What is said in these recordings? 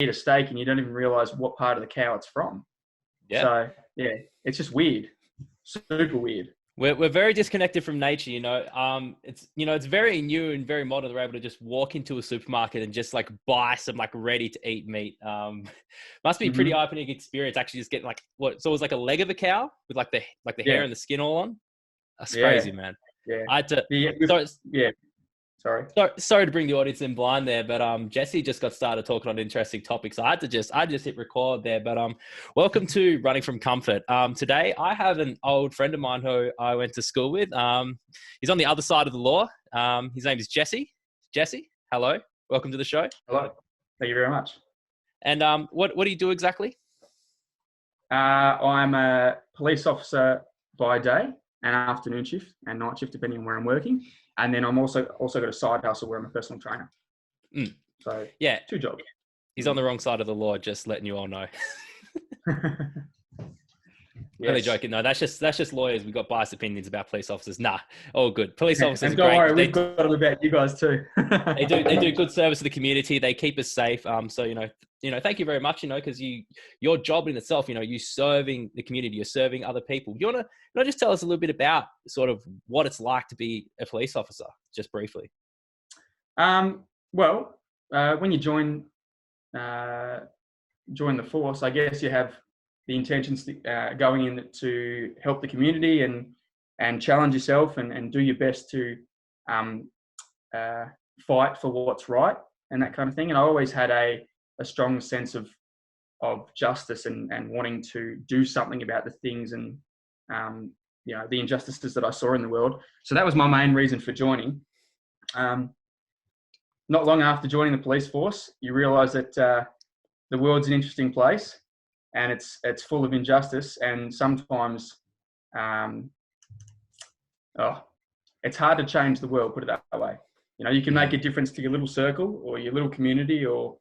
eat a steak and you don't even realize what part of the cow it's from. Yeah. So yeah, it's just weird, super weird. We're very disconnected from nature, it's very new and very modern. They're able to just walk into a supermarket and just like buy some like ready to eat meat. Must be a pretty eye-opening experience actually just getting like so it was like a leg of a cow with like the hair and the skin all on. That's crazy, man. Yeah. I had to Sorry. Sorry to bring the audience in blind there, but Jesse just got started talking on interesting topics. So I just hit record there. But welcome to Running from Comfort. Today I have an old friend of mine who I went to school with. He's on the other side of the law. His name is Jesse. Jesse, hello. Welcome to the show. Hello. Thank you very much. And what do you do exactly? I'm a police officer by day and afternoon shift and night shift, depending on where I'm working. And then I'm also got a side hustle where I'm a personal trainer. So yeah, 2 jobs. He's on the wrong side of the law, just letting you all know. Yes. Really joking. No, that's just lawyers. We've got biased opinions about police officers. Nah, all good. Police officers and are don't great. worry, we've got them about you guys too. They do good service to the community. They keep us safe. So thank you very much. Because your job in itself, you serving the community, you're serving other people. You wanna just tell us a little bit about sort of what it's like to be a police officer, just briefly. Well, when you join the force, I guess you have the intentions going in to help the community and challenge yourself and do your best to fight for what's right and that kind of thing. And I always had a strong sense of justice and wanting to do something about the things and the injustices that I saw in the world. So that was my main reason for joining. Not long after joining the police force, you realise that the world's an interesting place. And it's full of injustice, and sometimes it's hard to change the world, put it that way. You can make a difference to your little circle or your little community or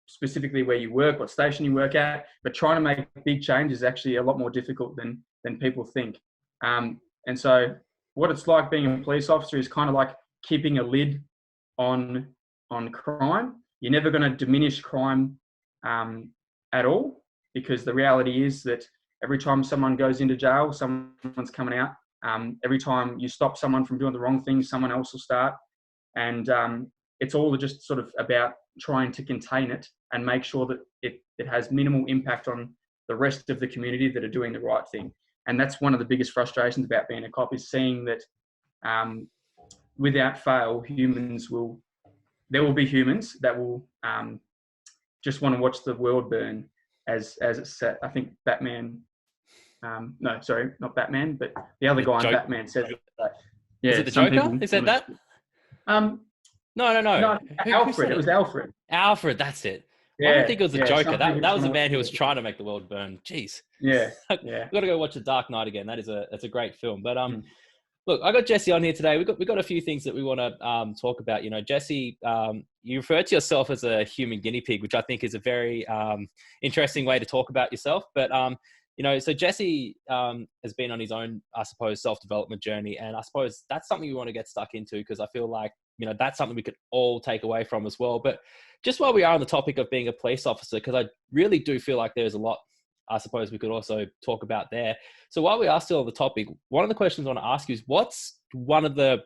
specifically where you work, what station you work at, but trying to make big change is actually a lot more difficult than people think. And so what it's like being a police officer is kind of like keeping a lid on crime. You're never going to diminish crime at all, because the reality is that every time someone goes into jail, someone's coming out. Every time you stop someone from doing the wrong thing, someone else will start. And it's all just sort of about trying to contain it and make sure that it has minimal impact on the rest of the community that are doing the right thing. And that's one of the biggest frustrations about being a cop, is seeing that without fail, there will be humans that will just want to watch the world burn, as it's set. I think Batman. No, sorry, not Batman, but the other guy in Batman says that. Yeah, is it the Joker who said that? No, Alfred. It was Alfred. Alfred, that's it. Yeah, I don't think it was the Joker. That was a man who was to trying to make the world burn. Jeez. Yeah. We've got to go watch The Dark Knight again. That's a great film. But look, I got Jesse on here today. We got a few things that we want to talk about. Jesse, you refer to yourself as a human guinea pig, which I think is a very interesting way to talk about yourself. But so Jesse has been on his own, I suppose, self-development journey, and I suppose that's something we want to get stuck into, because I feel like that's something we could all take away from as well. But just while we are on the topic of being a police officer, because I really do feel like there's a lot I suppose we could also talk about there. So while we are still on the topic, one of the questions I want to ask you is, what's one of the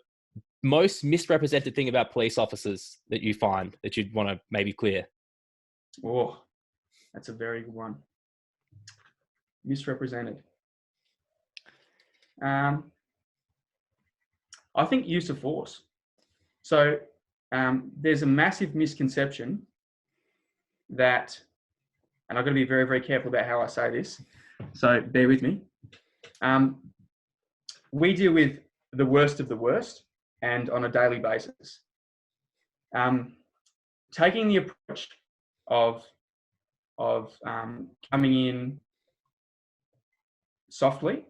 most misrepresented thing about police officers that you find that you'd want to maybe clear? Oh, that's a very good one. Misrepresented. I think use of force. So there's a massive misconception that, and I've got to be very, very careful about how I say this, so bear with me. We deal with the worst of the worst, and on a daily basis. Taking the approach of coming in softly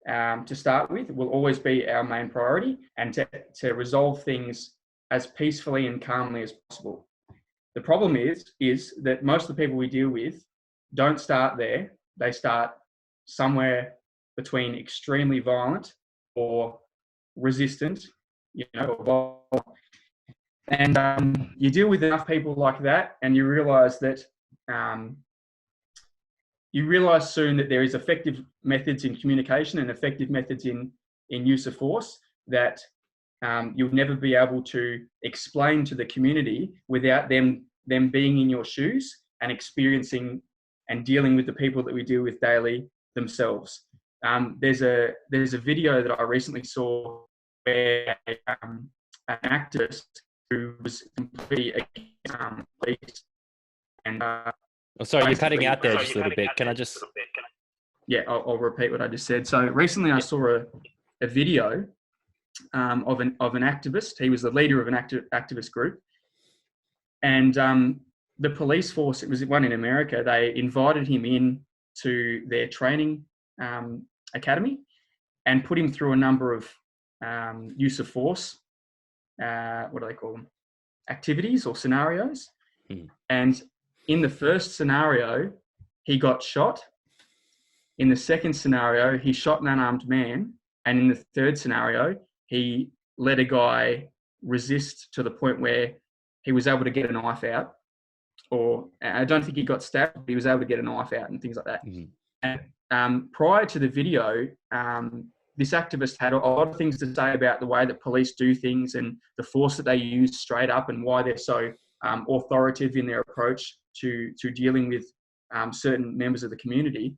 to start with will always be our main priority, and to resolve things as peacefully and calmly as possible. The problem is that most of the people we deal with don't start there. They start somewhere between extremely violent or resistant, or And you deal with enough people like that, and you realise that soon that there is effective methods in communication and effective methods in use of force that you'll never be able to explain to the community without them being in your shoes and experiencing and dealing with the people that we deal with daily themselves. There's a video that I recently saw where an activist who was completely against police and Oh, sorry, you're cutting out there just a little bit. Can I just... Yeah, I'll repeat what I just said. So recently I saw a video of an activist. He was the leader of an activist group. And the police force, it was one in America, they invited him in to their training academy and put him through a number of use of force, what do they call them? Activities or scenarios. And in the first scenario, he got shot. In the second scenario, he shot an unarmed man. And in the third scenario, he let a guy resist to the point where he was able to get a knife out. Or I don't think he got stabbed, but he was able to get a knife out and things like that. And prior to the video, this activist had a lot of things to say about the way that police do things and the force that they use straight up and why they're so authoritative in their approach to dealing with certain members of the community.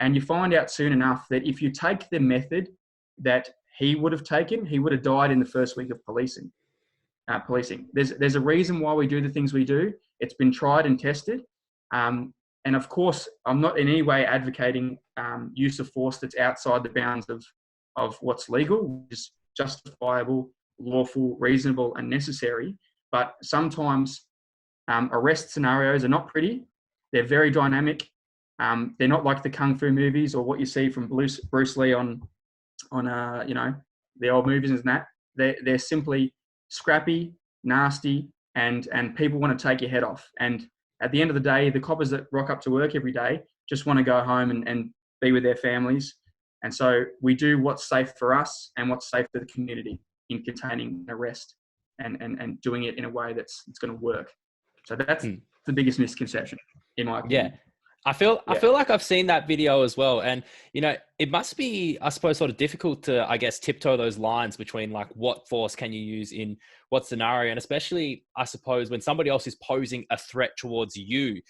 And you find out soon enough that if you take the method that he would have taken, he would have died in the first week of policing. There's a reason why we do the things we do. It's been tried and tested. And of course, I'm not in any way advocating use of force that's outside the bounds of what's legal, which is justifiable, lawful, reasonable, and necessary. But sometimes arrest scenarios are not pretty. They're very dynamic. They're not like the kung fu movies or what you see from Bruce Lee on the old movies and that. They're simply scrappy, nasty, and people want to take your head off. And at the end of the day, the coppers that rock up to work every day just want to go home and be with their families. And so we do what's safe for us and what's safe for the community in containing an arrest and doing it in a way that's going to work. So that's the biggest misconception, in my opinion. Yeah. I feel like I've seen that video as well. And, it must be, I suppose, sort of difficult to, I guess, tiptoe those lines between like what force can you use in what scenario. And especially, I suppose, when somebody else is posing a threat towards you.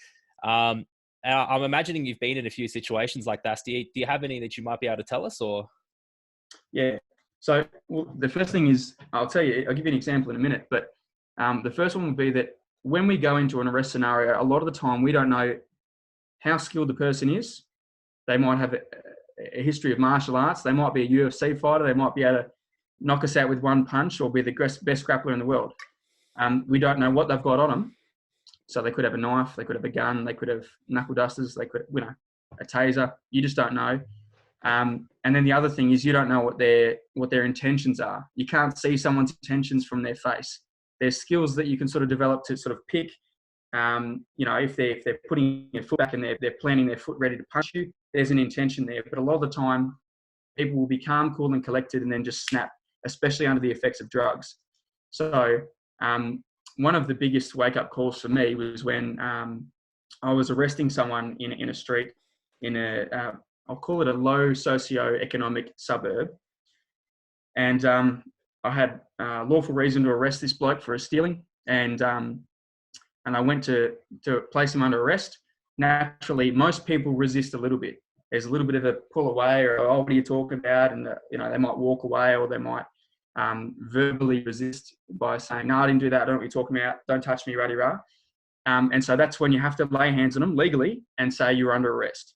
And I'm imagining you've been in a few situations like that. Do you have any that you might be able to tell us or? Yeah. So the first thing is, I'll give you an example in a minute, but the first one would be that when we go into an arrest scenario, a lot of the time we don't know how skilled the person is. They might have a history of martial arts. They might be a UFC fighter. They might be able to knock us out with one punch or be the best grappler in the world. We don't know what they've got on them. So they could have a knife, they could have a gun, they could have knuckle dusters, they could, a taser. You just don't know. And then the other thing is you don't know what their intentions are. You can't see someone's intentions from their face. There's skills that you can sort of develop to sort of pick. If they're putting their foot back and they're planting their foot ready to punch you, there's an intention there. But a lot of the time, people will be calm, cool, and collected, and then just snap, especially under the effects of drugs. So one of the biggest wake-up calls for me was when I was arresting someone in a street in I'll call it a low socio-economic suburb, and I had lawful reason to arrest this bloke for stealing, and I went to place him under arrest. Naturally, most people resist a little bit. There's a little bit of a pull away or, oh, what are you talking about? And, they might walk away or they might verbally resist by saying, no, I didn't do that. I don't know what you're talking about. Don't touch me, rah-de-rah. And so that's when you have to lay hands on them legally and say you're under arrest.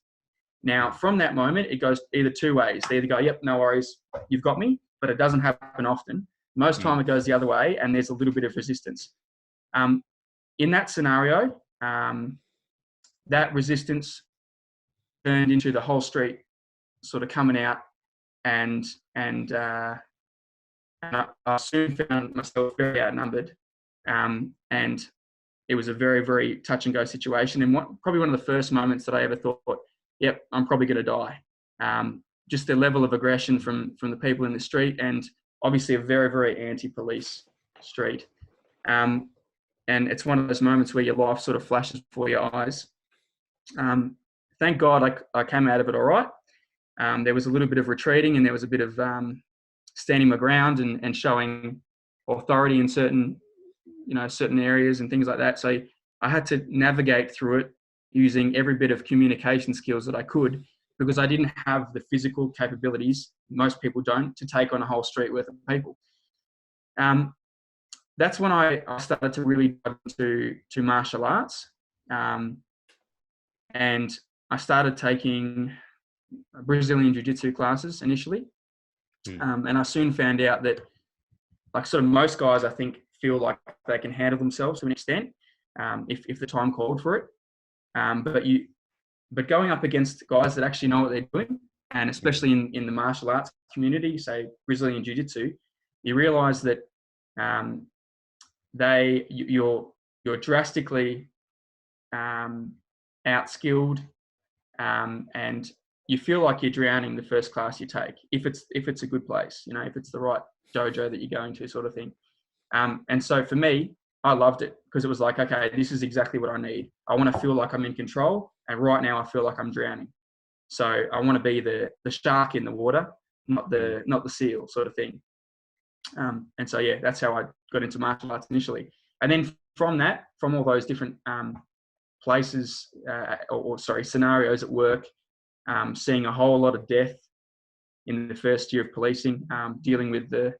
Now, from that moment, it goes either two ways. They either go, yep, no worries, you've got me, but it doesn't happen often. Most time it goes the other way and there's a little bit of resistance. In that scenario, that resistance turned into the whole street sort of coming out, and I soon found myself very outnumbered, and it was a very, very touch and go situation. And probably one of the first moments that I ever thought, yep, I'm probably going to die. Just the level of aggression from the people in the street, and obviously a very, very anti-police street. And it's one of those moments where your life sort of flashes before your eyes. Thank God I came out of it all right. There was a little bit of retreating, and there was a bit of standing my ground and showing authority in certain areas and things like that. So I had to navigate through it using every bit of communication skills that I could, because I didn't have the physical capabilities, most people don't, to take on a whole street worth of people. That's when I started to really dive into martial arts. And I started taking Brazilian Jiu-Jitsu classes initially. And I soon found out that, like, sort of most guys, I think, feel like they can handle themselves to an extent, if the time called for it. But going up against guys that actually know what they're doing, and especially in the martial arts community, say Brazilian Jiu-Jitsu, you realise that you're drastically outskilled, and you feel like you're drowning the first class you take, if it's a good place, if it's the right dojo that you're going to, sort of thing. And so for me, I loved it, because it was like, okay, this is exactly what I need. I want to feel like I'm in control, and right now I feel like I'm drowning. So I want to be the shark in the water, not the seal, sort of thing. And so, yeah, that's how I got into martial arts initially. And then from all those different places, scenarios at work, seeing a whole lot of death in the first year of policing, dealing with the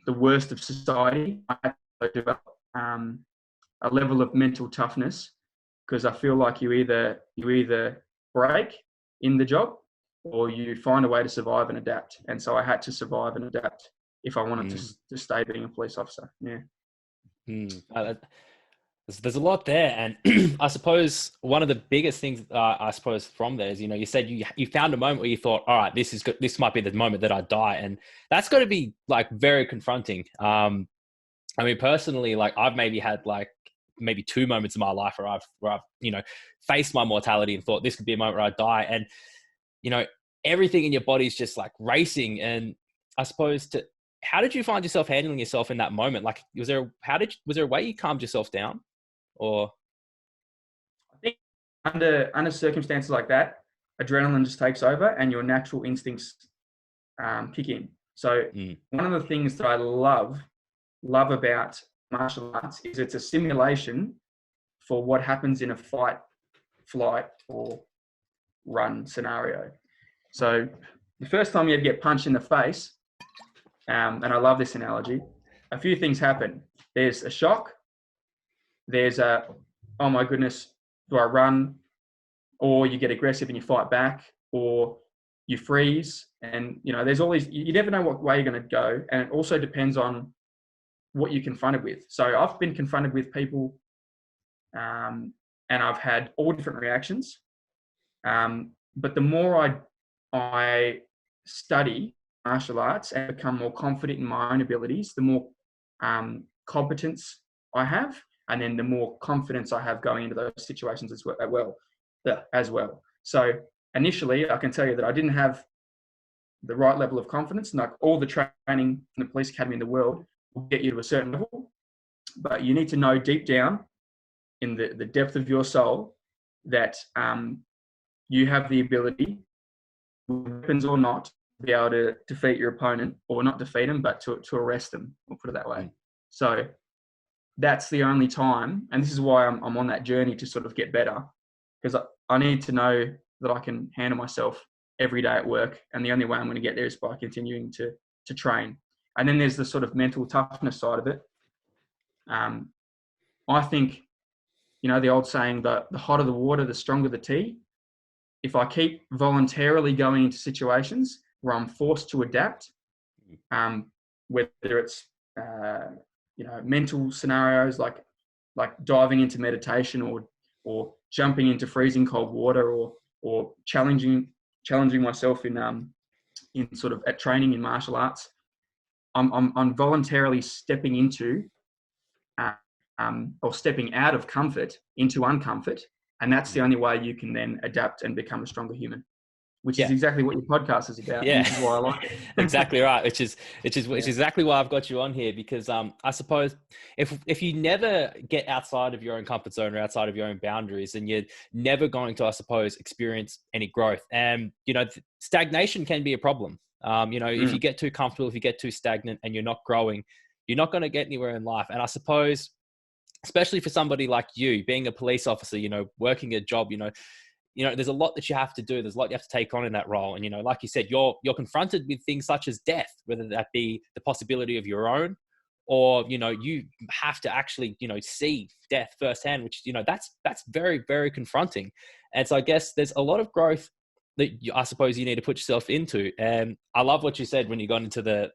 worst of society, I had to develop a level of mental toughness, because I feel like you either break in the job, or you find a way to survive and adapt. And so I had to survive and adapt if I wanted to stay being a police officer. Yeah. There's a lot there, and I suppose one of the biggest things from there is, you said you found a moment where you thought, all right, this is good. This might be the moment that I die, and that's got to be like very confronting. I mean, personally, like I've maybe had maybe 2 moments in my life where I've faced my mortality and thought this could be a moment where I die, and everything in your body is just like racing. And I suppose how did you find yourself handling yourself in that moment? Like, was there a way you calmed yourself down? Or I think under circumstances like that, adrenaline just takes over and your natural instincts kick in. So one of the things that I love about martial arts is it's a simulation for what happens in a fight, flight, or run scenario. So the first time you get punched in the face, and I love this analogy, a few things happen. There's a shock. There's oh my goodness, do I run? Or you get aggressive and you fight back, or you freeze. And, there's always, you never know what way you're going to go. And it also depends on what you're confronted with. So I've been confronted with people, and I've had all different reactions. But the more I study martial arts and become more confident in my own abilities, the more competence I have, and then the more confidence I have going into those situations as well. So initially, I can tell you that I didn't have the right level of confidence. And like all the training in the police academy in the world will get you to a certain level, but you need to know deep down in the depth of your soul that you have the ability, weapons or not, to be able to defeat your opponent, or not defeat them, but to arrest them, we'll put it that way. So that's the only time, and this is why I'm on that journey to sort of get better, because I need to know that I can handle myself every day at work, and the only way I'm going to get there is by continuing to train. And then there's the sort of mental toughness side of it. I think, the old saying, the hotter the water, the stronger the tea. If I keep voluntarily going into situations where I'm forced to adapt, whether it's mental scenarios like diving into meditation, or jumping into freezing cold water, or challenging myself in sort of at training in martial arts, I'm voluntarily stepping into or stepping out of comfort into uncomfort, and that's the only way you can then adapt and become a stronger human. which is Yeah. exactly what your podcast is about. Yeah, And this is why I like it. exactly right. Which is Yeah. exactly why I've got you on here, because I suppose if you never get outside of your own comfort zone or outside of your own boundaries, then you're never going to, I suppose, experience any growth. And stagnation can be a problem. If you get too comfortable, if you get too stagnant, and you're not growing, you're not going to get anywhere in life. And I suppose, especially for somebody like you, being a police officer, working a job, there's a lot that you have to do. There's a lot you have to take on in that role. And, like you said, you're confronted with things such as death, whether that be the possibility of your own, or, you have to actually, see death firsthand, which, that's very, very confronting. And so I guess there's a lot of growth that I suppose you need to put yourself into. And I love what you said when you got into the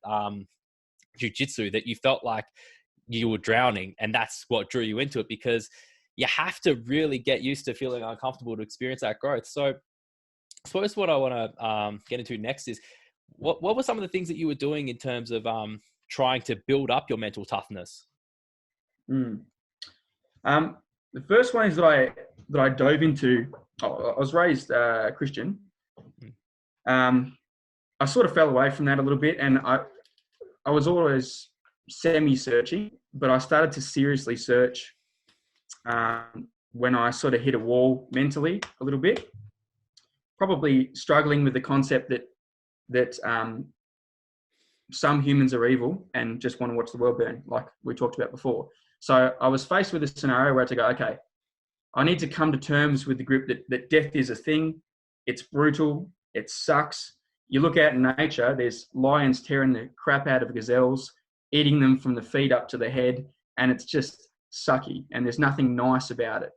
jiu-jitsu, that you felt like you were drowning, and that's what drew you into it, because you have to really get used to feeling uncomfortable to experience that growth. So I suppose what I want to get into next is what were some of the things that you were doing in terms of trying to build up your mental toughness? The first one is that I dove into. I was raised Christian. I sort of fell away from that a little bit, and I was always semi-searching, but I started to seriously search when I sort of hit a wall mentally a little bit, probably struggling with the concept that some humans are evil and just want to watch the world burn, like we talked about before. So I was faced with a scenario where I had to go, okay, I need to come to terms with the group that death is a thing. It's brutal. It sucks. You look out in nature, there's lions tearing the crap out of gazelles, eating them from the feet up to the head, and it's just sucky, and there's nothing nice about it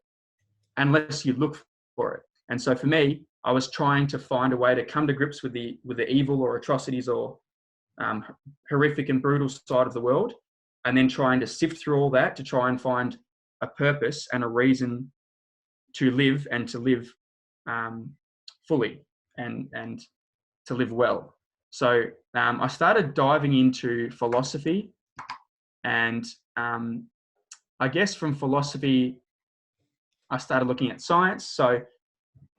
unless you look for it. And so for me, I was trying to find a way to come to grips with the evil or atrocities or horrific and brutal side of the world, and then trying to sift through all that to try and find a purpose and a reason to live, and to live fully and to live well. So I started diving into philosophy, and I guess from philosophy, I started looking at science. So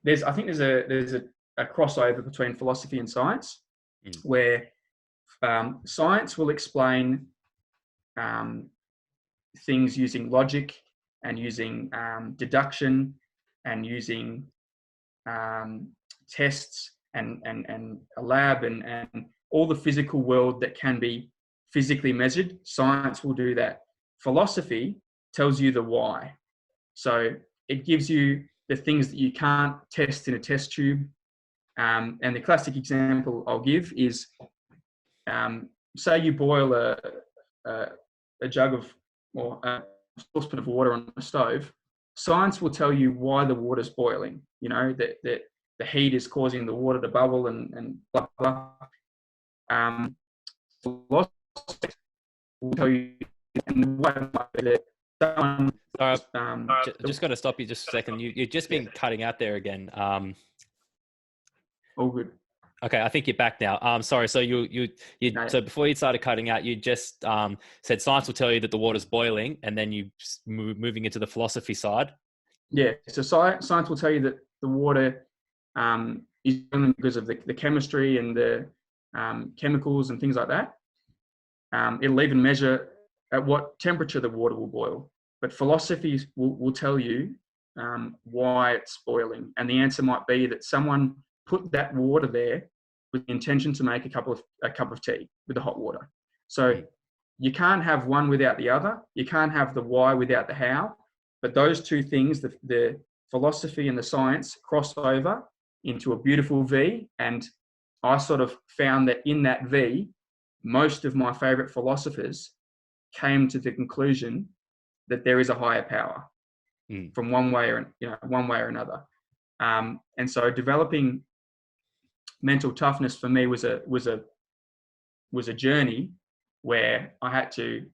there's a crossover between philosophy and science, where science will explain things using logic and using deduction and using tests and a lab and all the physical world that can be physically measured. Science will do that. Philosophy tells you the why. So it gives you the things that you can't test in a test tube. And the classic example I'll give is, say you boil a jug of, or a saucepan of water on a stove. Science will tell you why the water's boiling. That the heat is causing the water to bubble and blah, blah. Philosophy will tell you, and why that someone... just got to stop you just a second. You've just been cutting out there again. All good. Okay, I think you're back now. Sorry. So so before you started cutting out, you just said science will tell you that the water's boiling, and then you moving into the philosophy side. Yeah. So science will tell you that the water is boiling because of the chemistry and the chemicals and things like that. It'll even measure at what temperature the water will boil. But philosophy will tell you why it's boiling. And the answer might be that someone put that water there with the intention to make a cup of tea with the hot water. So you can't have one without the other. You can't have the why without the how. But those two things, the philosophy and the science, cross over into a beautiful V. And I sort of found that in that V, most of my favorite philosophers came to the conclusion that there is a higher power from one way or another. And so developing mental toughness for me was a journey where I had to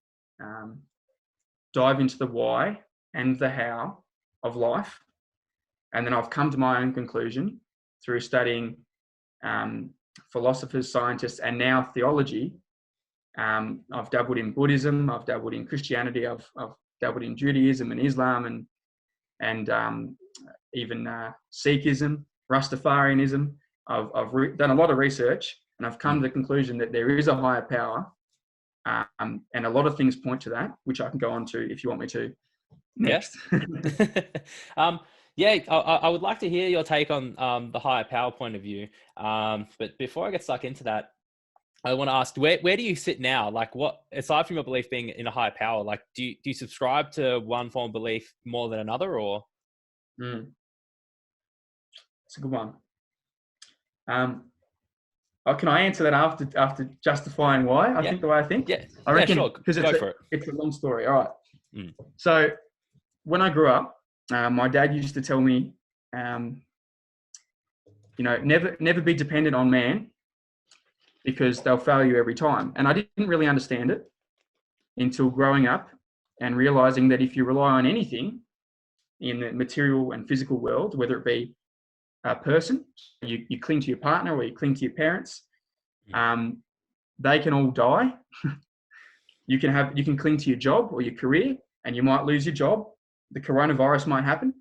dive into the why and the how of life. And then I've come to my own conclusion through studying philosophers, scientists, and now theology. I've dabbled in Buddhism, I've dabbled in Christianity, I've dabbled in Judaism and Islam and even Sikhism, Rastafarianism. I've done a lot of research, and I've come to the conclusion that there is a higher power, and a lot of things point to that, which I can go on to if you want me to next. Yeah. I would like to hear your take on the higher power point of view. But before I get stuck into that, I want to ask, where do you sit now? Like, what, aside from your belief being in a higher power, like, do you subscribe to one form of belief more than another, or? It's a good one. Can I answer that after justifying why I think the way I think? Yeah. I reckon, sure. because it's a long story. All right. Mm. So when I grew up, my dad used to tell me, never be dependent on man, because they'll fail you every time. And I didn't really understand it until growing up and realizing that if you rely on anything in the material and physical world, whether it be a person, you cling to your partner or you cling to your parents, they can all die. You can cling to your job or your career, and you might lose your job. The coronavirus might happen.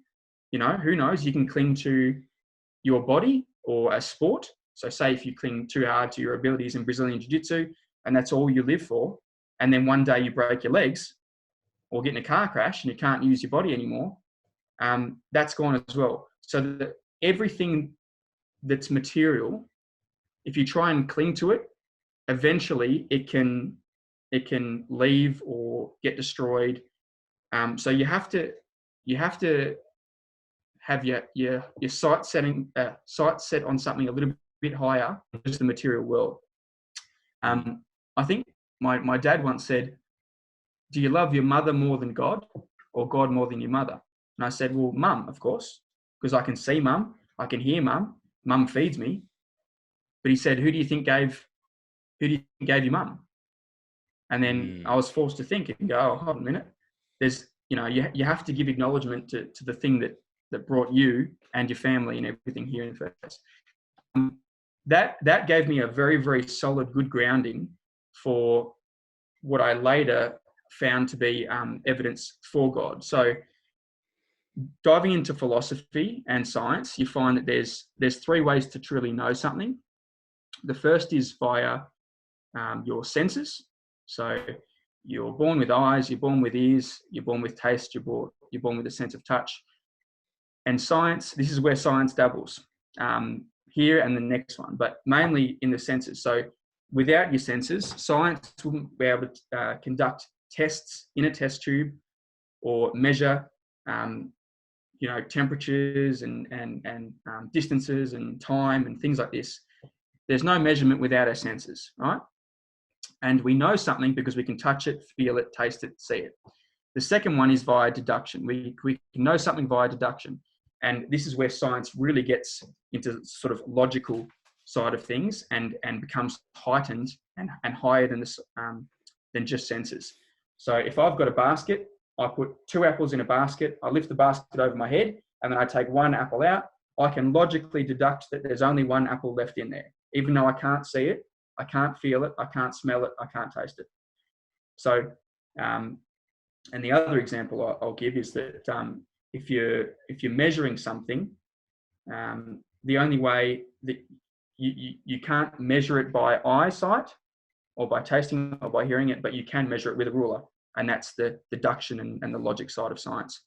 Who knows? You can cling to your body or a sport. So say if you cling too hard to your abilities in Brazilian Jiu-Jitsu and that's all you live for, and then one day you break your legs or get in a car crash and you can't use your body anymore, that's gone as well. So that everything that's material, if you try and cling to it, eventually it can leave or get destroyed. So you have to have your sight set on something a little bit higher than just the material world. I think my dad once said, "Do you love your mother more than God, or God more than your mother?" And I said, "Well, mum, of course, because I can see mum, I can hear mum, mum feeds me." But he said, "Who do you think gave you mum?" And then I was forced to think and go, "Oh, hold on a minute. There's, you have to give acknowledgement to the thing that brought you and your family and everything here in the first." That gave me a very, very solid, good grounding for what I later found to be evidence for God. So diving into philosophy and science, you find that there's three ways to truly know something. The first is via your senses. So you're born with eyes, you're born with ears, you're born with taste, you're born with a sense of touch. And science, this is where science dabbles, here and the next one, but mainly in the senses. So without your senses, science wouldn't be able to conduct tests in a test tube or measure, temperatures and distances and time and things like this. There's no measurement without our senses, right? And we know something because we can touch it, feel it, taste it, see it. The second one is via deduction. We can know something via deduction. And this is where science really gets into sort of logical side of things and becomes heightened and higher than just senses. So if I've got a basket, I put 2 apples in a basket, I lift the basket over my head, and then I take 1 apple out, I can logically deduct that there's only 1 apple left in there. Even though I can't see it, I can't feel it, I can't smell it, I can't taste it. So, and the other example I'll give is that if you're measuring something, the only way that you can't measure it by eyesight or by tasting or by hearing it, but you can measure it with a ruler, and that's the deduction and the logic side of science.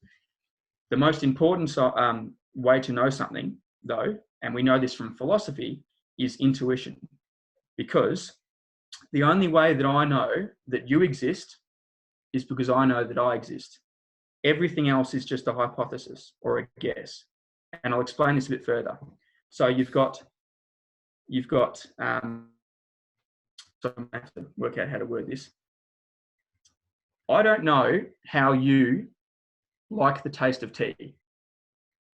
The most important way to know something, though, and we know this from philosophy, is intuition, because the only way that I know that you exist is because I know that I exist. Everything else is just a hypothesis or a guess. And I'll explain this a bit further. So you've got, so I have to work out how to word this. I don't know how you like the taste of tea.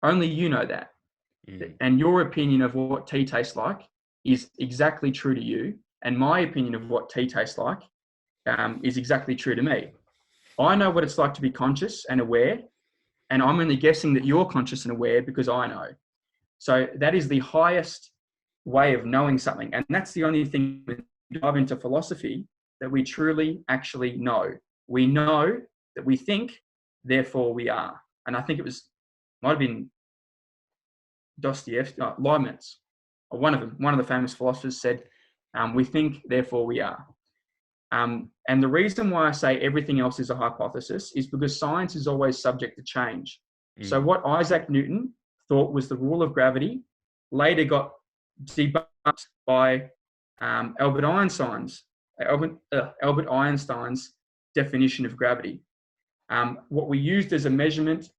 Only you know that. And your opinion of what tea tastes like is exactly true to you. And my opinion of what tea tastes like is exactly true to me. I know what it's like to be conscious and aware, and I'm only guessing that you're conscious and aware because I know. So that is the highest way of knowing something. And that's the only thing when we dive into philosophy that we truly actually know. We know that we think, therefore we are. And I think might have been Leibniz, or one of the famous philosophers said, we think, therefore we are. And the reason why I say everything else is a hypothesis is because science is always subject to change. So what Isaac Newton thought was the rule of gravity later got debunked by Albert Einstein's definition of gravity. What we used as a measurement,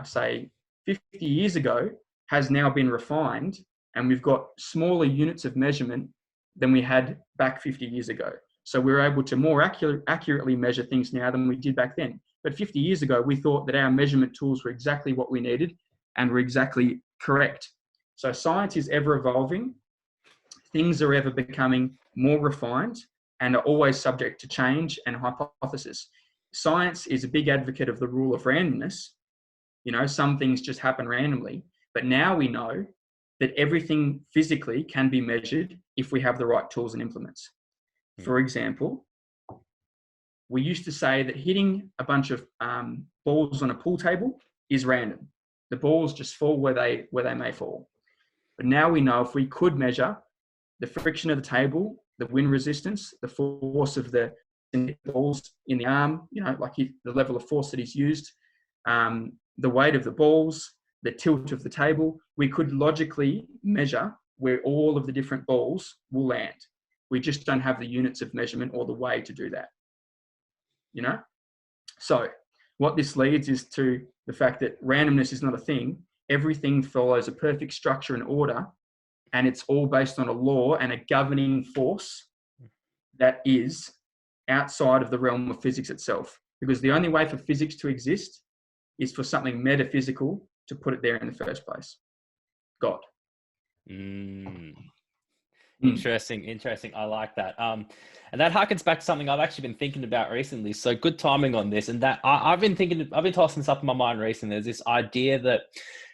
say 50 years ago, has now been refined, and we've got smaller units of measurement than we had back 50 years ago. So we're able to more accurately measure things now than we did back then. But 50 years ago, we thought that our measurement tools were exactly what we needed and were exactly correct. So science is ever evolving. Things are ever becoming more refined and are always subject to change and hypothesis. Science is a big advocate of the rule of randomness. You know, some things just happen randomly. But now we know that everything physically can be measured if we have the right tools and implements. For example, we used to say that hitting a bunch of balls on a pool table is random. The balls just fall where they may fall. But now we know if we could measure the friction of the table, the wind resistance, the force of the balls in the arm, you know, like the level of force that he's used, the weight of the balls, the tilt of the table, we could logically measure where all of the different balls will land. We just don't have the units of measurement or the way to do that, you know? So what this leads is to the fact that randomness is not a thing. Everything follows a perfect structure and order, and it's all based on a law and a governing force that is outside of the realm of physics itself. Because the only way for physics to exist is for something metaphysical to put it there in the first place. God. Interesting. I like that. And that harkens back to something I've actually been thinking about recently. So good timing on this. And that I've been tossing this up in my mind recently. There's this idea that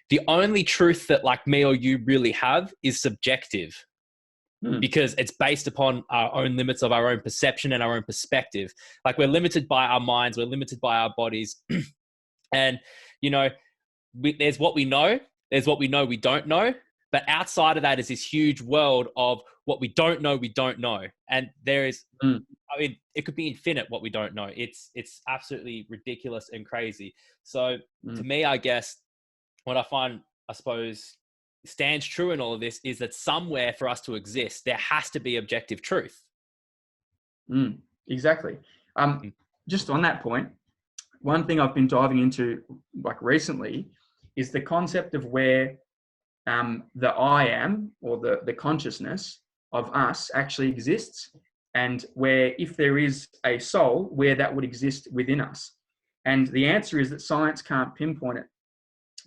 the only truth that like me or you really have is subjective, because it's based upon our own limits of our own perception and our own perspective. Like we're limited by our minds, we're limited by our bodies. And, you know, there's what we know, there's what we know we don't know. But outside of that is this huge world of what we don't know, And there is, I mean, it could be infinite what we don't know. It's absolutely ridiculous and crazy. So to me, I guess, what I find, I suppose, stands true in all of this is that somewhere for us to exist, there has to be objective truth. Exactly. Just on that point, one thing I've been diving into like recently is the concept of where the I am, or the consciousness of us actually exists, and where if there is a soul, where that would exist within us. And the answer is that science can't pinpoint it.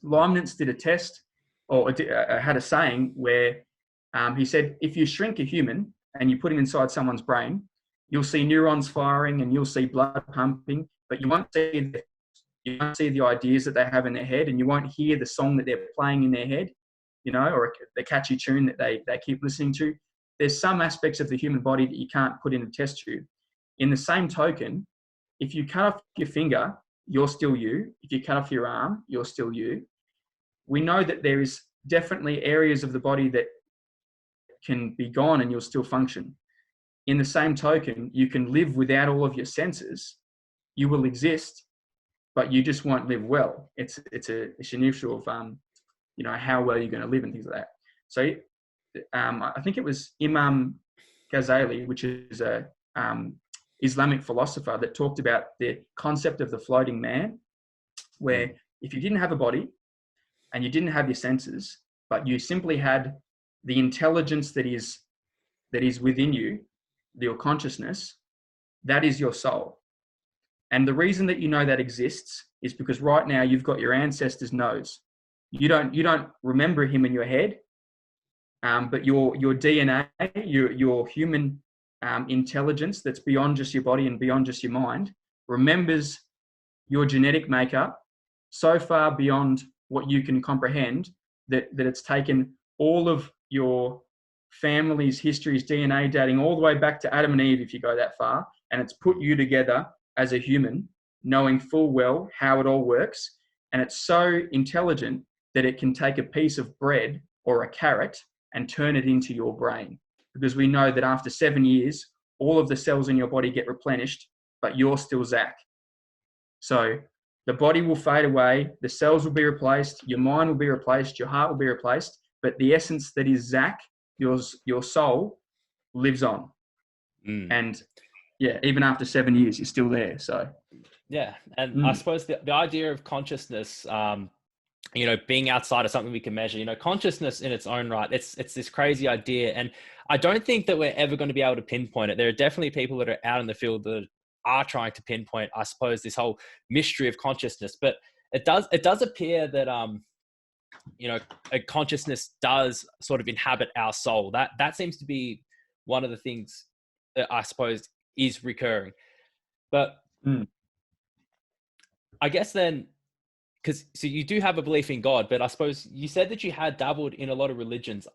Leibniz did a test, or had a saying where he said, if you shrink a human and you put him inside someone's brain, you'll see neurons firing and you'll see blood pumping, but you won't see the ideas that they have in their head, and you won't hear the song that they're playing in their head, you know, or the catchy tune that they keep listening to. There's some aspects of the human body that you can't put in a test tube. In the same token, if you cut off your finger, you're still you. If you cut off your arm, you're still you. We know that there is definitely areas of the body that can be gone and you'll still function. In the same token, you can live without all of your senses. You will exist, but you just won't live well. It's an issue of you know, how well you're going to live and things like that. So I think it was Imam Ghazali, which is a Islamic philosopher, that talked about the concept of the floating man, where if you didn't have a body and you didn't have your senses, but you simply had the intelligence that is within you, your consciousness, that is your soul. And the reason that you know that exists is because right now you've got your ancestor's nose. You don't remember him in your head, but your DNA, your human intelligence that's beyond just your body and beyond just your mind, remembers your genetic makeup so far beyond what you can comprehend that it's taken all of your family's histories, DNA dating all the way back to Adam and Eve, if you go that far, and it's put you together as a human, knowing full well how it all works. And it's so intelligent that it can take a piece of bread or a carrot and turn it into your brain. Because we know that after 7 years, all of the cells in your body get replenished, but you're still Zach. So the body will fade away, the cells will be replaced, your mind will be replaced, your heart will be replaced, but the essence that is Zach, your soul, lives on. And yeah, even after 7 years, you're still there. So yeah, and I suppose the idea of consciousness, being outside of something we can measure, consciousness in its own right, it's this crazy idea. And I don't think that we're ever going to be able to pinpoint it. There are definitely people that are out in the field that are trying to pinpoint, I suppose, this whole mystery of consciousness. But it does appear that, a consciousness does sort of inhabit our soul. That seems to be one of the things that I suppose is recurring. But I guess then, so you do have a belief in God, but I suppose you said that you had dabbled in a lot of religions,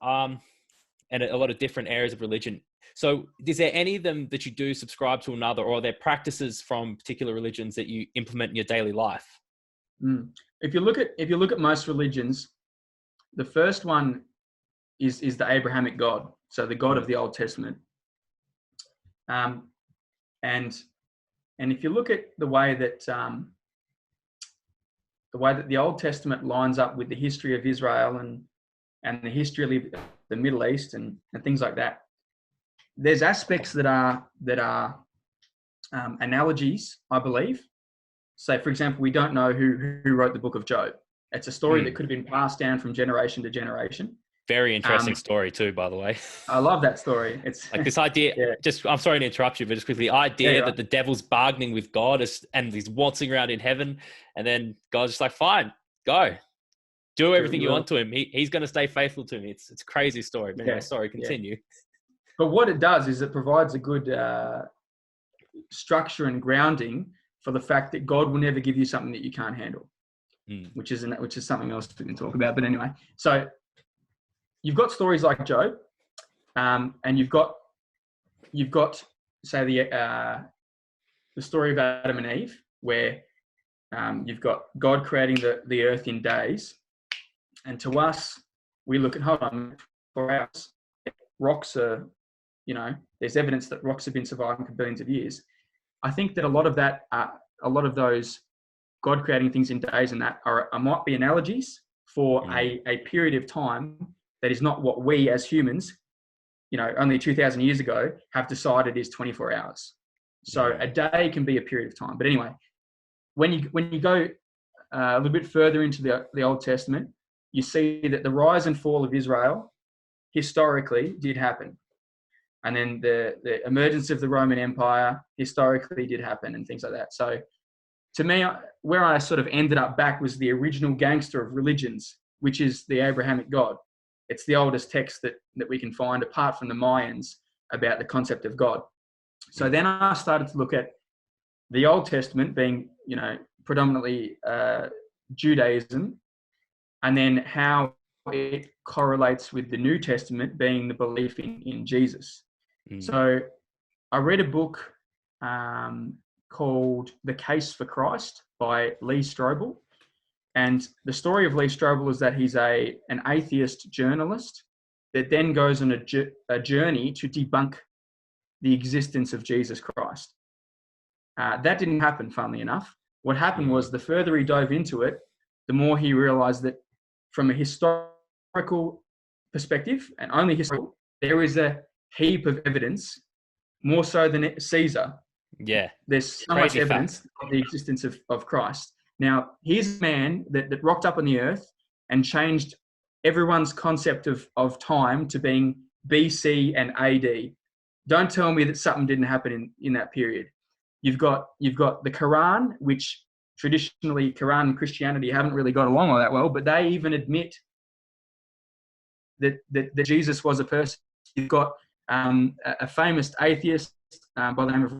and a lot of different areas of religion. So is there any of them that you do subscribe to another, or are there practices from particular religions that you implement in your daily life? If you look at most religions, the first one is the Abrahamic God. So the God of the Old Testament. And if you look at the way that the Old Testament lines up with the history of Israel and the history of the Middle East and things like that, there's aspects that are analogies, I believe. So, for example, we don't know who wrote the book of Job. It's a story that could have been passed down from generation to generation. Very interesting story too, by the way. I love that story. It's like this idea, I'm sorry to interrupt you, but just quickly, the idea that the devil's bargaining with God and he's waltzing around in heaven, and then God's just like, fine, go. Do everything you want to him. He's going to stay faithful to me. It's a crazy story. But anyway, sorry, continue. But what it does is it provides a good structure and grounding for the fact that God will never give you something that you can't handle, which is something else we can talk about. But anyway, so you've got stories like Job, and you've got say the story of Adam and Eve, where you've got God creating the earth in days, and to us we look at 4 hours. Rocks are, there's evidence that rocks have been surviving for billions of years. I think that a lot of those God creating things in days and that might be analogies for a period of time that is not what we as humans, only 2,000 years ago have decided is 24 hours. So a day can be a period of time. But anyway, when you go a little bit further into the Old Testament, you see that the rise and fall of Israel historically did happen. And then the emergence of the Roman Empire historically did happen and things like that. So to me, where I sort of ended up back was the original gangster of religions, which is the Abrahamic God. It's the oldest text that we can find, apart from the Mayans, about the concept of God. So then I started to look at the Old Testament being, predominantly Judaism, and then how it correlates with the New Testament being the belief in Jesus. So I read a book called The Case for Christ by Lee Strobel. And the story of Lee Strobel is that he's an atheist journalist that then goes on a journey to debunk the existence of Jesus Christ. That didn't happen, funnily enough. What happened was the further he dove into it, the more he realized that from a historical perspective, and only historical, there is a heap of evidence, more so than Caesar. Yeah. There's so much evidence of the existence of Christ. Now, here's a man that rocked up on the earth and changed everyone's concept of time to being BC and AD. Don't tell me that something didn't happen in that period. You've got the Quran, which traditionally Quran and Christianity haven't really got along all that well, but they even admit that Jesus was a person. You've got a famous atheist by the name of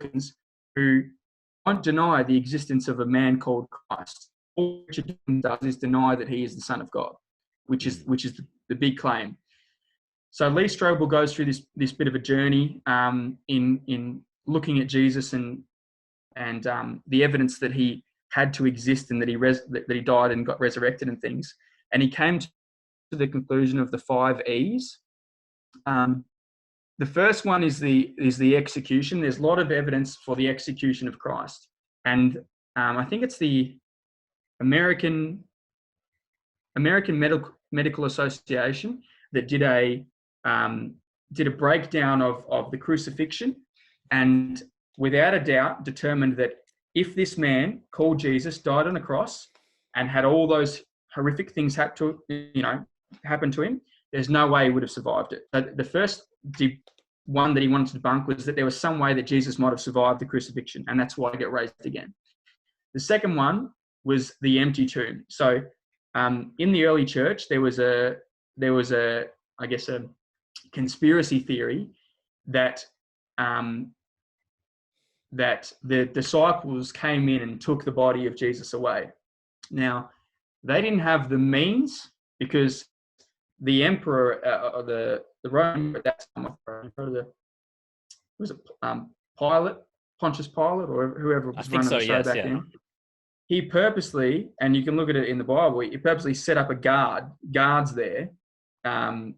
Wilkins who won't deny the existence of a man called Christ. All Richard does is deny that he is the Son of God, which is the big claim. So Lee Strobel goes through this bit of a journey in looking at Jesus and the evidence that he had to exist and that he died and got resurrected and things. And he came to to the conclusion of the 5 E's. The first one is the execution. There's a lot of evidence for the execution of Christ, and I think it's the American Medical Association that did a breakdown of the crucifixion, and without a doubt determined that if this man called Jesus died on a cross and had all those horrific things happen to him, there's no way he would have survived it. The first one that he wanted to debunk was that there was some way that Jesus might have survived the crucifixion, and that's why he got raised again. The second one was the empty tomb. So in the early church, there was a I guess a conspiracy theory that that the disciples came in and took the body of Jesus away. Now, they didn't have the means, because the emperor, the Roman at that time, was it Pilate, Pontius Pilate, or whoever was running the show back then? He purposely, and you can look at it in the Bible, he purposely set up guards there, and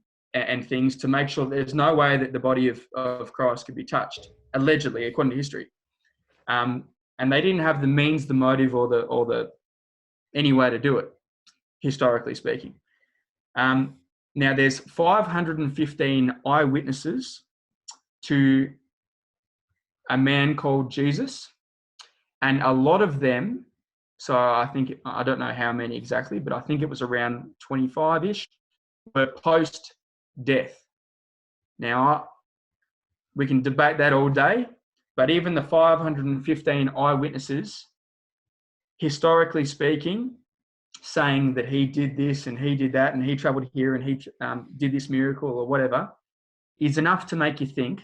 things to make sure there's no way that the body of Christ could be touched, allegedly, according to history. And they didn't have the means, the motive, or the any way to do it, historically speaking. Now, there's 515 eyewitnesses to a man called Jesus, and a lot of them, so I don't know how many exactly, but I think it was around 25-ish, were post-death. Now, we can debate that all day, but even the 515 eyewitnesses, historically speaking, saying that he did this and he did that and he traveled here and he did this miracle or whatever, is enough to make you think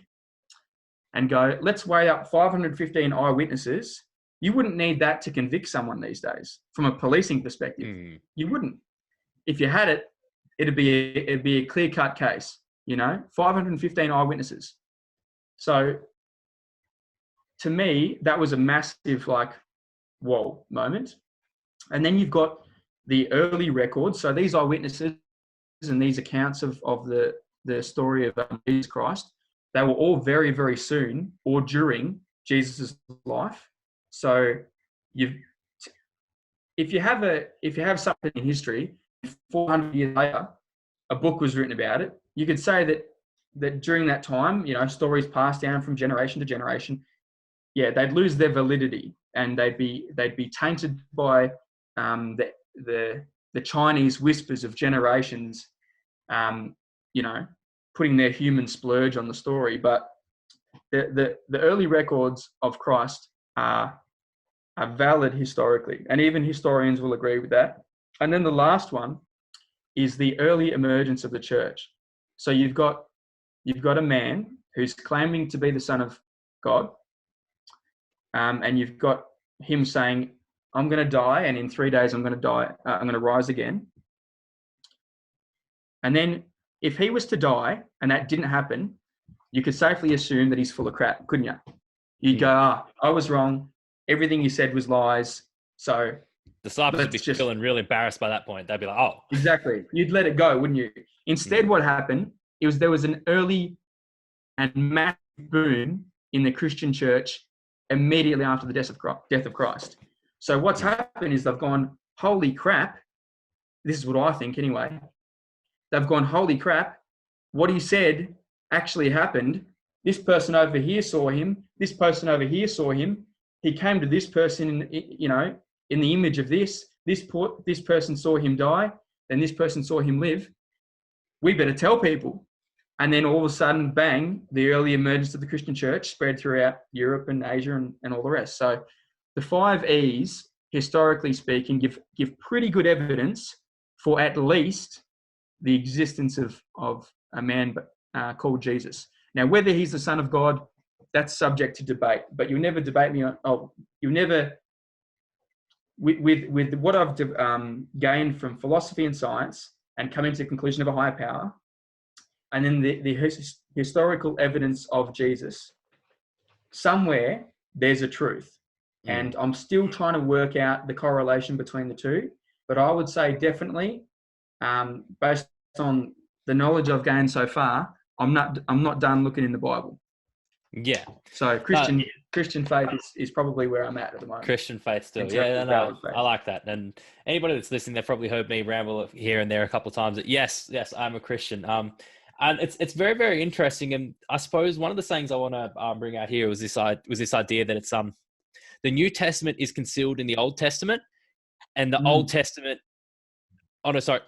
and go, let's weigh up 515 eyewitnesses. You wouldn't need that to convict someone these days from a policing perspective. You wouldn't. If you had it, it'd be a clear-cut case, 515 eyewitnesses. So to me, that was a massive, whoa moment. And then you've got the early records. So these eyewitnesses and these accounts of the story of Jesus Christ, they were all very, very soon or during Jesus' life. So if you have something in history, 400 years later, a book was written about it, you could say that during that time, stories passed down from generation to generation. Yeah, they'd lose their validity, and they'd be tainted by the Chinese whispers of generations, putting their human splurge on the story. But the early records of Christ are valid historically, and even historians will agree with that. And then the last one is the early emergence of the church. So you've got a man who's claiming to be the Son of God, and you've got him saying, I'm going to die, and in 3 days I'm going to die. I'm going to rise again. And then if he was to die and that didn't happen, you could safely assume that he's full of crap, couldn't you? You'd go, I was wrong. Everything you said was lies. So disciples would be feeling really embarrassed by that point. They'd be like, oh. Exactly. You'd let it go, wouldn't you? Instead, what happened there was an early and massive boom in the Christian church immediately after the death of Christ. So what's happened is they've gone, holy crap. This is what I think anyway. They've gone, holy crap. What he said actually happened. This person over here saw him. This person over here saw him. He came to this person, in the image of this. This person saw him die. Then this person saw him live. We better tell people. And then all of a sudden, bang, the early emergence of the Christian church spread throughout Europe and Asia and all the rest. So the 5 E's, historically speaking, give pretty good evidence for at least the existence of a man called Jesus. Now, whether he's the Son of God, that's subject to debate. But you'll never debate me on. You'll never. With what I've gained from philosophy and science and coming to the conclusion of a higher power, and then the historical evidence of Jesus, somewhere there's a truth. And I'm still trying to work out the correlation between the two. But I would say definitely, based on the knowledge I've gained so far, I'm not done looking in the Bible. Yeah. So Christian faith is probably where I'm at the moment. Christian faith still. In Yeah, terms of no, valid faith. I like that. And anybody that's listening, they've probably heard me ramble here and there a couple of times. That yes, I'm a Christian. And it's very, very interesting. And I suppose one of the things I want to bring out here was this idea that it's the New Testament is concealed in the Old Testament, and the Old Testament. Oh no, sorry.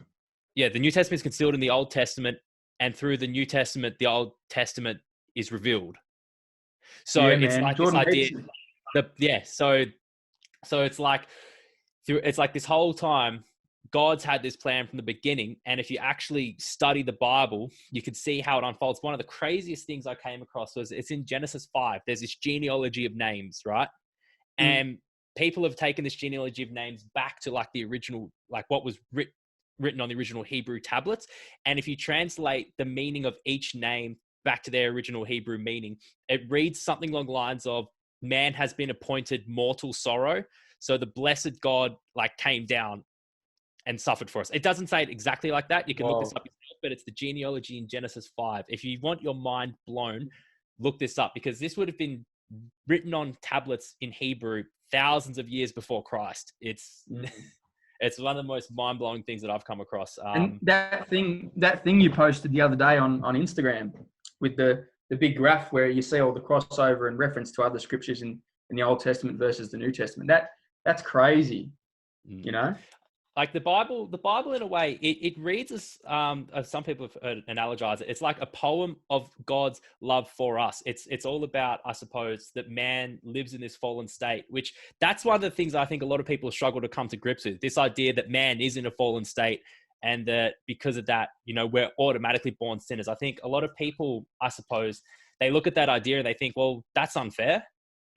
Yeah, the New Testament is concealed in the Old Testament, and through the New Testament, the Old Testament is revealed. So yeah, it's man. like Jordan this idea. So it's like this whole time, God's had this plan from the beginning. And if you actually study the Bible, you can see how it unfolds. One of the craziest things I came across was it's in Genesis 5. There's this genealogy of names, right? And people have taken this genealogy of names back to like the original, like what was written on the original Hebrew tablets. And if you translate the meaning of each name back to their original Hebrew meaning, it reads something along the lines of, man has been appointed mortal sorrow. So the blessed God like came down and suffered for us. It doesn't say it exactly like that. You can look this up yourself, but it's the genealogy in Genesis 5. If you want your mind blown, look this up, because this would have been written on tablets in Hebrew thousands of years before Christ. It's one of the most mind-blowing things that I've come across. And that thing you posted the other day on Instagram with the big graph where you see all the crossover and reference to other scriptures in the Old Testament versus the New Testament. That's crazy, you know? Like the Bible in a way, it reads as some people have analogized it. It's like a poem of God's love for us. It's all about, I suppose, that man lives in this fallen state, which that's one of the things I think a lot of people struggle to come to grips with. This idea that man is in a fallen state, and that because of that, you know, we're automatically born sinners. I think a lot of people, I suppose, they look at that idea and they think, well, that's unfair.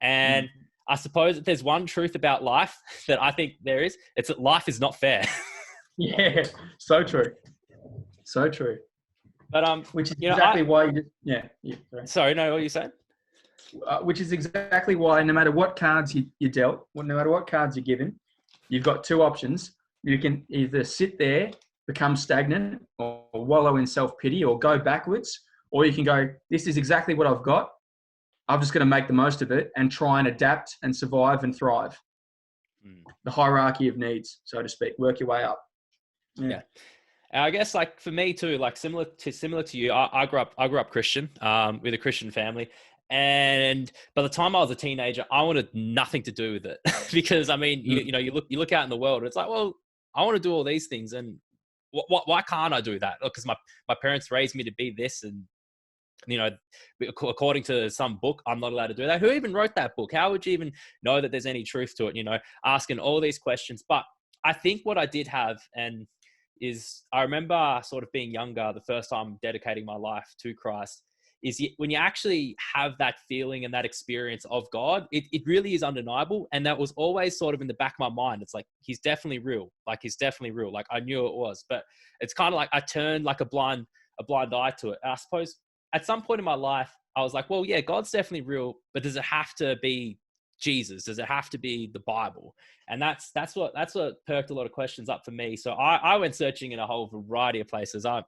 And I suppose if there's one truth about life that I think there is, it's that life is not fair. Yeah, so true. So true. But which is exactly why you just, sorry, no, what are you saying? Which is exactly why no matter what cards you dealt, no matter what cards you're given, you've got two options. You can either sit there, become stagnant, or wallow in self-pity, or go backwards, or you can go, this is exactly what I've got. I'm just going to make the most of it and try and adapt and survive and thrive. The hierarchy of needs, so to speak. Work your way up. Yeah. I guess like for me too, like similar to you, I grew up Christian, with a Christian family. And by the time I was a teenager, I wanted nothing to do with it because I mean, you look out in the world, it's like, well, I want to do all these things. And why can't I do that? Because my parents raised me to be this, and you know, according to some book, I'm not allowed to do that. Who even wrote that book? How would you even know that there's any truth to it? You know, asking all these questions. But I think what I did have, and is I remember sort of being younger, the first time dedicating my life to Christ, is when you actually have that feeling and that experience of God, it really is undeniable. And that was always sort of in the back of my mind. It's like, he's definitely real. Like, he's definitely real. Like, I knew it was, but it's kind of like I turned like a blind eye to it. And I suppose at some point in my life, I was like, well, yeah, God's definitely real, but does it have to be Jesus? Does it have to be the Bible? And that's what perked a lot of questions up for me. So I went searching in a whole variety of places. I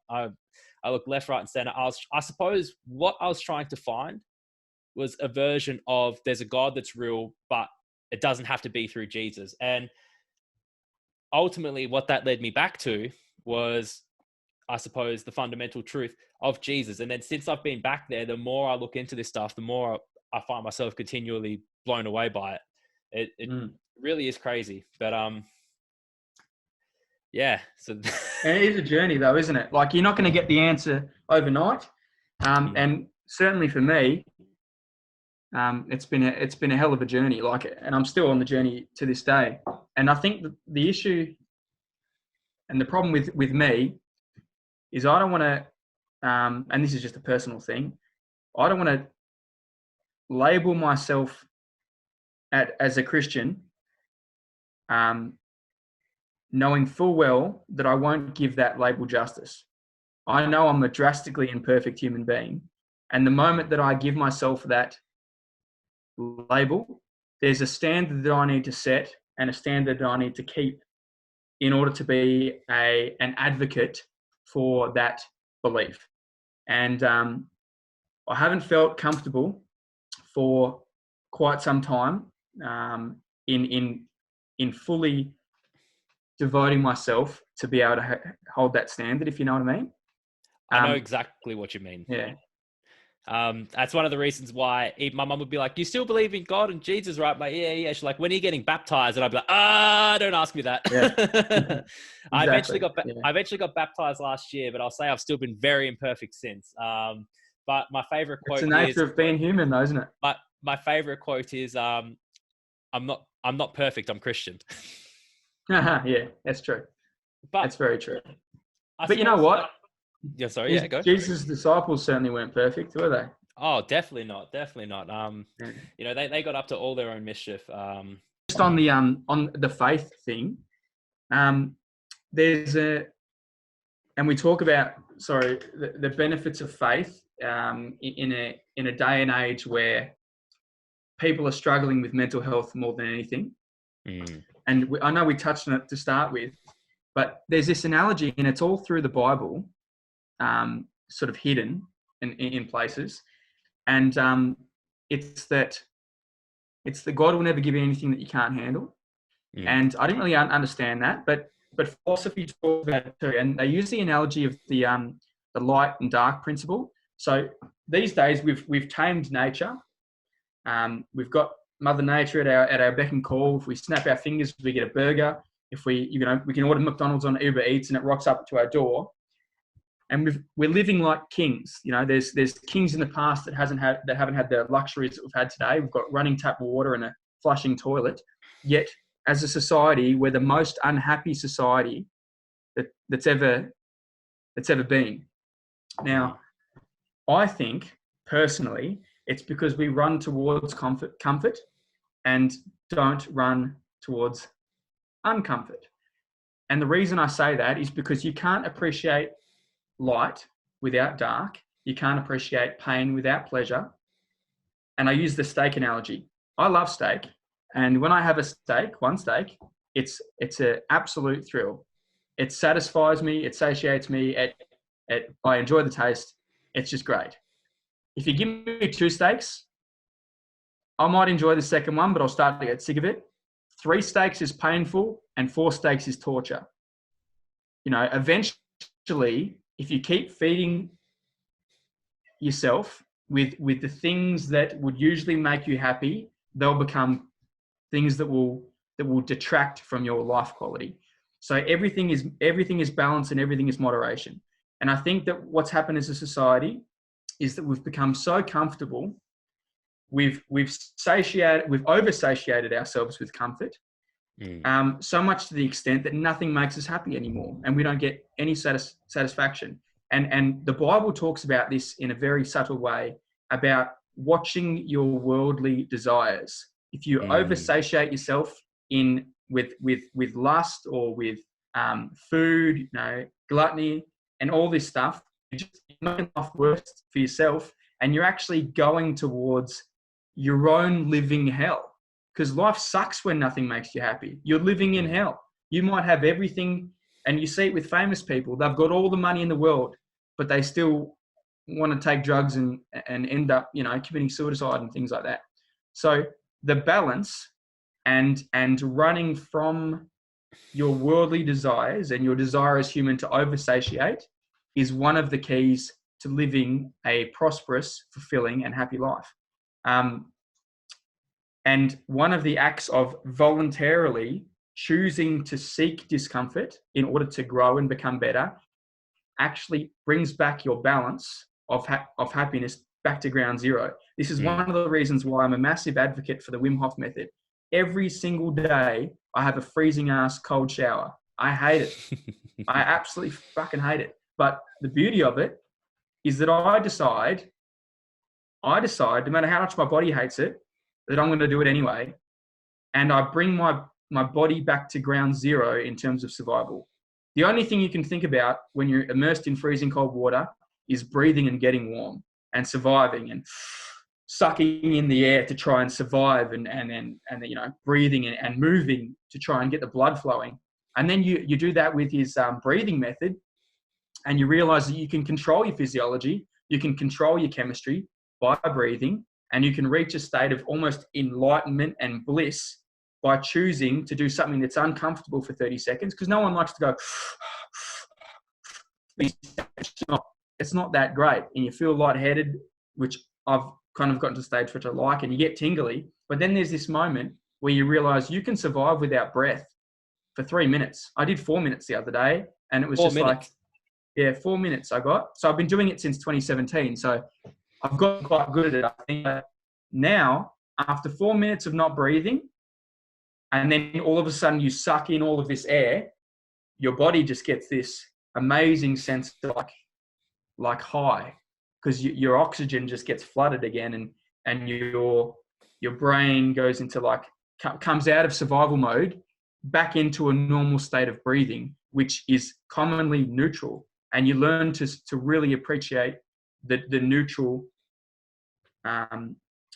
looked left, right, and center. I suppose what I was trying to find was a version of there's a God that's real, but it doesn't have to be through Jesus. And ultimately, what that led me back to was, I suppose, the fundamental truth of Jesus. And then since I've been back there, the more I look into this stuff, the more I find myself continually blown away by it. It really is crazy. But yeah. So and it is a journey though, isn't it? Like, you're not going to get the answer overnight. And certainly for me, it's been a hell of a journey. Like, and I'm still on the journey to this day. And I think the issue and the problem with me is I don't want to, and this is just a personal thing, I don't want to label myself as a Christian, knowing full well that I won't give that label justice. I know I'm a drastically imperfect human being. And the moment that I give myself that label, there's a standard that I need to set and a standard that I need to keep in order to be an advocate for that belief. And I haven't felt comfortable for quite some time in fully devoting myself to be able to hold that standard, if you know what I mean. I know exactly what you mean. Yeah. That's one of the reasons why my mum would be like, "You still believe in God and Jesus, right?" I'm like, yeah. She's like, "When are you getting baptized?" And I'd be like, don't ask me that. Yeah. Exactly. I eventually got baptized last year, but I'll say I've still been very imperfect since. But my favorite quote is... It's the nature of being human, though, isn't it? But my favorite quote is, "I'm not perfect. I'm Christian." Yeah, that's true. That's very true. But you know what? Yeah, sorry. Yeah, go. Jesus' disciples certainly weren't perfect, were they? Oh, definitely not. Definitely not. You know, they got up to all their own mischief. Just on the faith thing, there's and we talk about the benefits of faith in a day and age where people are struggling with mental health more than anything. And I know we touched on it to start with, but there's this analogy, and it's all through the Bible, sort of hidden in places. And it's that God will never give you anything that you can't handle. And I didn't really understand that, but philosophy talks about it too. And they use the analogy of the light and dark principle. So these days we've tamed nature. We've got Mother Nature at our beck and call. If we snap our fingers, we get a burger. If we can order McDonald's on Uber Eats and it rocks up to our door. And we're living like kings. You know, there's kings in the past that haven't had the luxuries that we've had today. We've got running tap water and a flushing toilet. Yet, as a society, we're the most unhappy society that's ever been. Now, I think personally, it's because we run towards comfort and don't run towards uncomfort. And the reason I say that is because you can't appreciate light without dark. You can't appreciate pain without pleasure. And I use the steak analogy. I love steak. And when I have one steak, it's an absolute thrill. It satisfies me. It satiates me. I enjoy the taste. It's just great. If you give me 2 steaks, I might enjoy the second one, but I'll start to get sick of it. 3 steaks is painful and 4 steaks is torture. You know, eventually, if you keep feeding yourself with the things that would usually make you happy, they'll become things that will detract from your life quality. So everything is balance and everything is moderation. And I think that what's happened as a society is that we've become so comfortable. We've oversatiated ourselves with comfort. So much to the extent that nothing makes us happy anymore, and we don't get any satisfaction. And the Bible talks about this in a very subtle way about watching your worldly desires. If you oversatiate yourself with lust or with food, you know, gluttony and all this stuff, you're just making life worse for yourself, and you're actually going towards your own living hell. Because life sucks when nothing makes you happy. You're living in hell. You might have everything, and you see it with famous people. They've got all the money in the world, but they still want to take drugs and end up, you know, committing suicide and things like that. So the balance and running from your worldly desires and your desire as human to oversatiate is one of the keys to living a prosperous, fulfilling, and happy life. And one of the acts of voluntarily choosing to seek discomfort in order to grow and become better actually brings back your balance of happiness back to ground zero. This is one of the reasons why I'm a massive advocate for the Wim Hof method. Every single day, I have a freezing ass cold shower. I hate it. I absolutely fucking hate it. But the beauty of it is that I decide, no matter how much my body hates it, that I'm going to do it anyway. And I bring my body back to ground zero in terms of survival. The only thing you can think about when you're immersed in freezing cold water is breathing and getting warm and surviving and sucking in the air to try and survive and you know, breathing and moving to try and get the blood flowing. And then you do that with his breathing method, and you realize that you can control your physiology, you can control your chemistry by breathing, and you can reach a state of almost enlightenment and bliss by choosing to do something that's uncomfortable for 30 seconds, because no one likes to go, it's not that great. And you feel lightheaded, which I've kind of gotten to the stage which I like, and you get tingly. But then there's this moment where you realize you can survive without breath for 3 minutes. I did 4 minutes the other day, and it was 4 minutes. 4 minutes I got. So I've been doing it since 2017. So I've gotten quite good at it. I think now, after 4 minutes of not breathing, and then all of a sudden you suck in all of this air, your body just gets this amazing sense of like high, because your oxygen just gets flooded again, and your brain goes into comes out of survival mode back into a normal state of breathing, which is commonly neutral. And you learn to really appreciate the neutral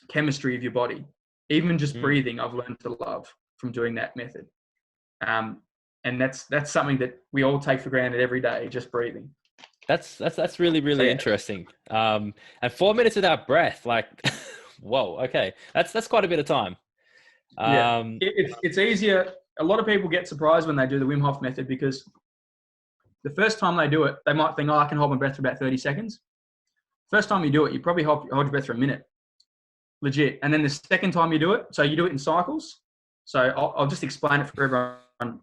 chemistry of your body. Even just breathing, I've learned to love from doing that method. And that's something that we all take for granted every day, just breathing. That's really interesting. And 4 minutes without breath, like, whoa, okay. That's quite a bit of time. It's easier. A lot of people get surprised when they do the Wim Hof method, because the first time they do it, they might think, I can hold my breath for about 30 seconds. First time you do it, you probably hold your breath for a minute. Legit. And then the second time you do it, so you do it in cycles. So I'll just explain it for everyone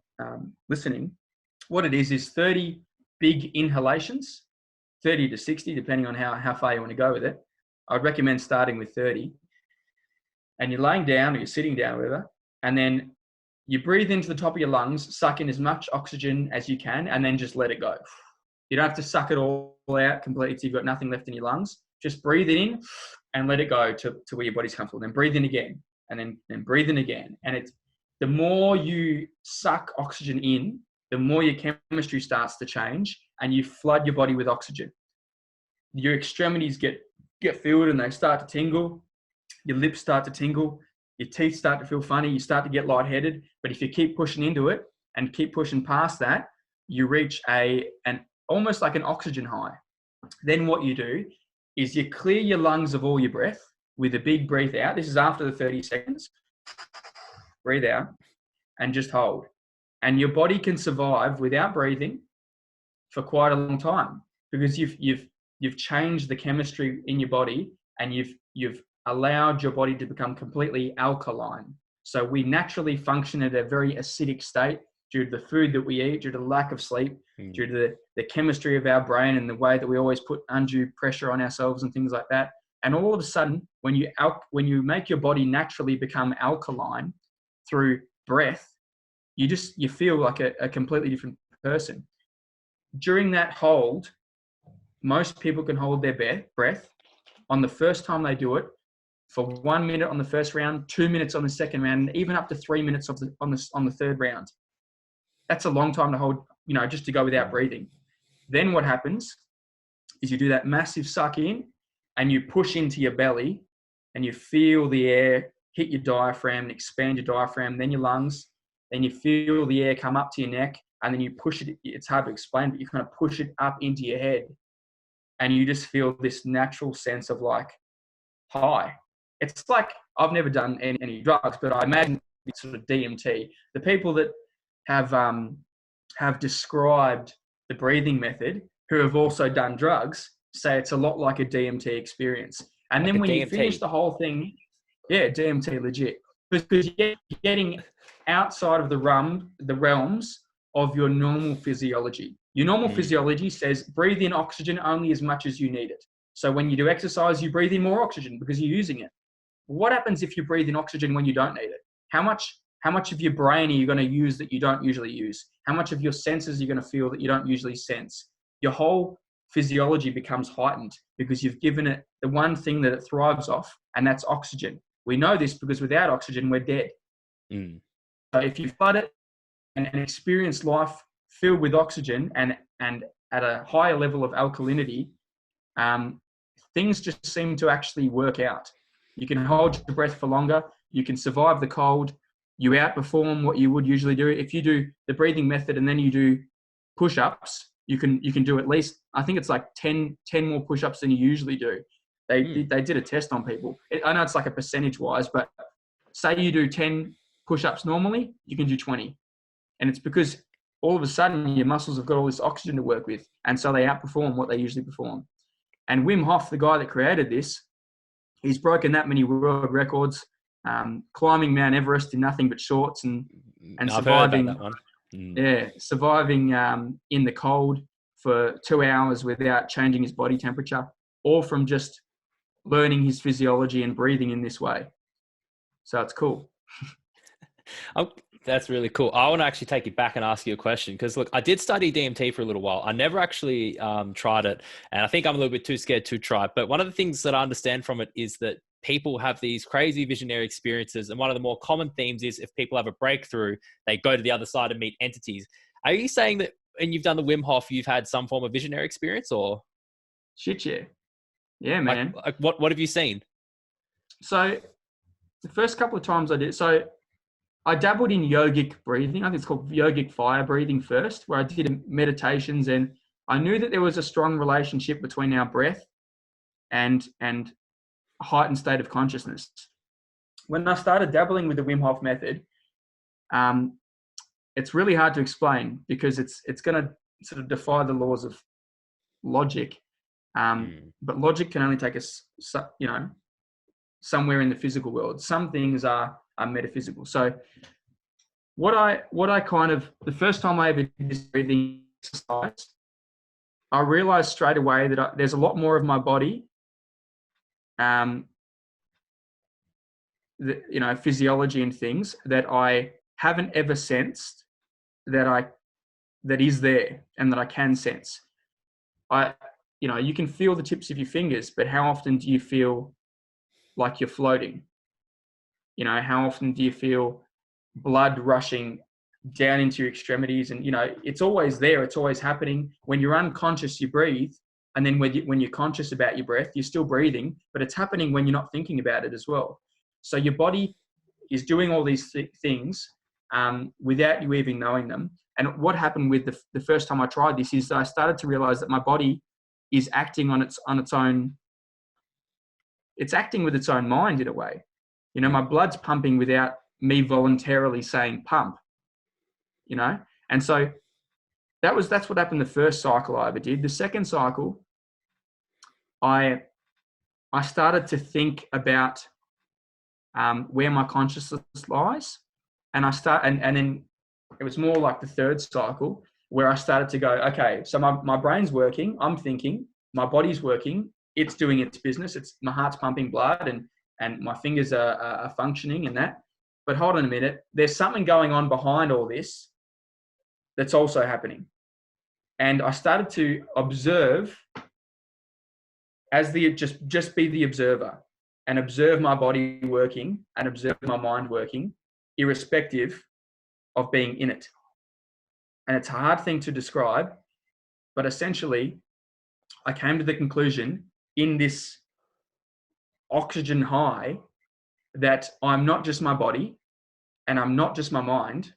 listening. What it is 30 big inhalations, 30 to 60, depending on how far you want to go with it. I'd recommend starting with 30. And you're laying down or you're sitting down, whatever, and then you breathe into the top of your lungs, suck in as much oxygen as you can, and then just let it go. You don't have to suck it all out completely till you've got nothing left in your lungs. Just breathe it in and let it go to where your body's comfortable. Then breathe in again, and then breathe in again. And it's the more you suck oxygen in, the more your chemistry starts to change, and you flood your body with oxygen. Your extremities get filled and they start to tingle. Your lips start to tingle. Your teeth start to feel funny. You start to get lightheaded. But if you keep pushing into it and keep pushing past that, you reach an almost like an oxygen high. Then what you do is you clear your lungs of all your breath with a big breath out. This is after the 30 seconds. Breathe out and just hold. And your body can survive without breathing for quite a long time, because you've changed the chemistry in your body, and you've allowed your body to become completely alkaline. So we naturally function at a very acidic state due to the food that we eat, due to the lack of sleep, due to the chemistry of our brain and the way that we always put undue pressure on ourselves and things like that. And all of a sudden, when you make your body naturally become alkaline through breath, you feel like a completely different person. During that hold, most people can hold their breath on the first time they do it for 1 minute on the first round, 2 minutes on the second round, and even up to 3 minutes on the third round. That's a long time to hold, just to go without breathing. Then what happens is you do that massive suck in, and you push into your belly, and you feel the air hit your diaphragm and expand your diaphragm, then your lungs. Then you feel the air come up to your neck, and then you push it. It's hard to explain, but you kind of push it up into your head, and you just feel this natural sense of like high. It's like, I've never done any drugs, but I imagine it's sort of DMT. The people that have described the breathing method, who have also done drugs, say it's a lot like a DMT experience. And like then when DMT. You finish the whole thing, DMT legit, because you're getting outside of the realms of your normal physiology. Your normal physiology says breathe in oxygen only as much as you need it. So when you do exercise, you breathe in more oxygen because you're using it. What happens if you breathe in oxygen when you don't need it? How much of your brain are you going to use that you don't usually use? How much of your senses are you going to feel that you don't usually sense? Your whole physiology becomes heightened because you've given it the one thing that it thrives off, and that's oxygen. We know this because without oxygen, we're dead. So if you flood it and experience life filled with oxygen and at a higher level of alkalinity, things just seem to actually work out. You can hold your breath for longer. You can survive the cold. You outperform what you would usually do. If you do the breathing method and then you do push-ups, you can do at least, I think it's like 10 more push-ups than you usually do. They did a test on people. I know it's like a percentage wise, but say you do 10 push-ups normally, you can do 20. And it's because all of a sudden your muscles have got all this oxygen to work with. And so they outperform what they usually perform. And Wim Hof, the guy that created this, he's broken that many world records, climbing Mount Everest in nothing but shorts and surviving. I've heard about that one. Yeah, surviving in the cold for 2 hours without changing his body temperature, all from just learning his physiology and breathing in this way. So it's cool. That's really cool. I want to actually take you back and ask you a question because, look, I did study DMT for a little while. I never actually tried it, and I think I'm a little bit too scared to try it. But one of the things that I understand from it is that people have these crazy visionary experiences, and one of the more common themes is if people have a breakthrough, they go to the other side and meet entities. Are you saying that when you've done the Wim Hof, you've had some form of visionary experience, or? Shit, yeah. Yeah, man. Like what have you seen? So the first couple of times I did, so I dabbled in yogic breathing. I think it's called yogic fire breathing first, where I did meditations, and I knew that there was a strong relationship between our breath and a heightened state of consciousness. When I started dabbling with the Wim Hof method, it's really hard to explain because it's going to sort of defy the laws of logic. But logic can only take us, somewhere in the physical world. Some things are metaphysical. So what I kind of, the first time I ever did this breathing exercise, I realized straight away that there's a lot more of my body, physiology and things that I haven't ever sensed that is there and that I can sense. You can feel the tips of your fingers, but how often do you feel like you're floating? How often do you feel blood rushing down into your extremities? And, it's always there. It's always happening. When you're unconscious, you breathe. And then when you're conscious about your breath, you're still breathing, but it's happening when you're not thinking about it as well. So your body is doing all these things without you even knowing them. And what happened with the first time I tried this is that I started to realize that my body is acting on its own. It's acting with its own mind in a way. My blood's pumping without me voluntarily saying pump, And so that's what happened the first cycle I ever did. The second cycle, I started to think about where my consciousness lies. And and then it was more like the third cycle where I started to go, okay, so my brain's working, I'm thinking, my body's working, it's doing its business, my heart's pumping blood and my fingers are functioning and that. But hold on a minute, there's something going on behind all this that's also happening. And I started to observe as just be the observer and observe my body working and observe my mind working, irrespective of being in it. And it's a hard thing to describe, but essentially I came to the conclusion in this oxygen high that I'm not just my body and I'm not just my mind,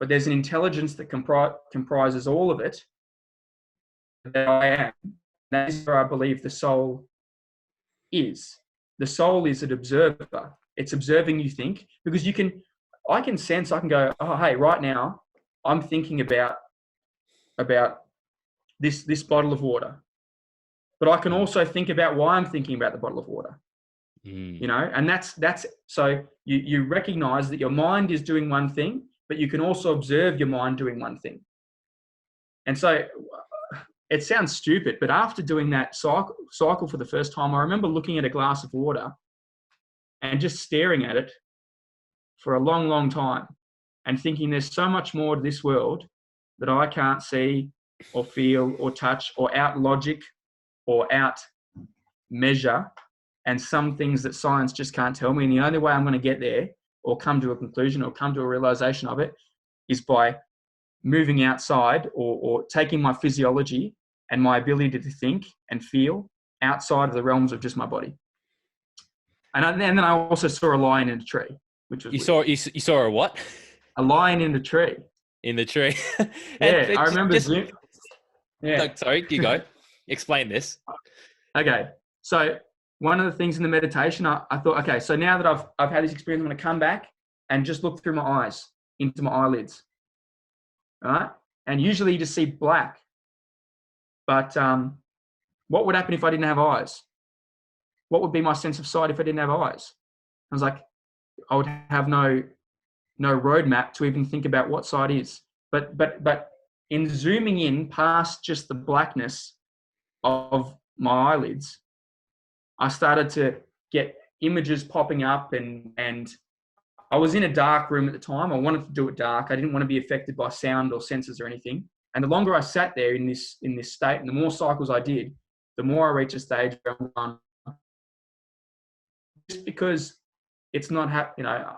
but there's an intelligence that comprises all of it that I am. That is where I believe the soul is. The soul is an observer. It's observing you think, because I can go, oh, hey, right now I'm thinking about this bottle of water. But I can also think about why I'm thinking about the bottle of water. And that's so you recognize that your mind is doing one thing, but you can also observe your mind doing one thing. And so it sounds stupid, but after doing that cycle for the first time, I remember looking at a glass of water and just staring at it for a long, long time and thinking there's so much more to this world that I can't see or feel or touch or out logic or out measure, and some things that science just can't tell me. And the only way I'm going to get there or come to a conclusion or come to a realization of it is by moving outside or taking my physiology and my ability to think and feel outside of the realms of just my body. And then I also saw a lion in a tree, which was you saw a what? A lion in the tree. In the tree. Yeah, I remember. Yeah. No, sorry, you go. Explain this. Okay. So one of the things in the meditation, I thought, okay, so now that I've had this experience, I'm going to come back and just look through my eyes, into my eyelids. All right. And usually you just see black. But what would happen if I didn't have eyes? What would be my sense of sight if I didn't have eyes? I was like, I would have no roadmap to even think about what sight is. But in zooming in past just the blackness of my eyelids, I started to get images popping up, and I was in a dark room at the time. I wanted to do it dark. I didn't want to be affected by sound or senses or anything. And the longer I sat there in this state, and the more cycles I did, the more I reached a stage where I'm just because it's not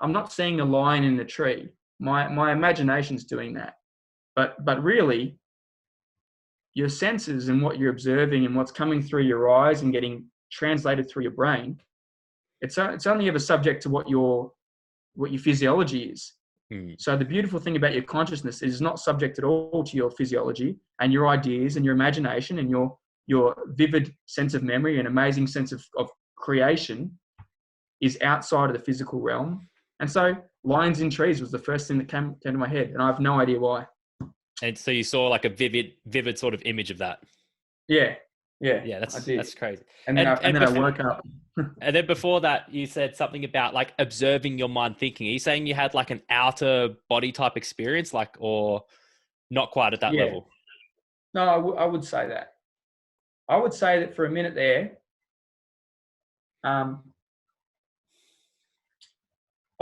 I'm not seeing a lion in the tree. My imagination's doing that. But really, your senses and what you're observing and what's coming through your eyes and getting translated through your brain, it's only ever subject to what your physiology is. So the beautiful thing about your consciousness is not subject at all to your physiology and your ideas and your imagination and your vivid sense of memory and amazing sense of creation is outside of the physical realm. And so lions in trees was the first thing that came to my head, and I have no idea why. And so you saw like a vivid sort of image of that. Yeah. That's crazy. And then I woke up. And then before that, you said something about like observing your mind thinking. Are you saying you had like an outer body type experience, like, or not quite at that level? No, I would say that. I would say that for a minute there, I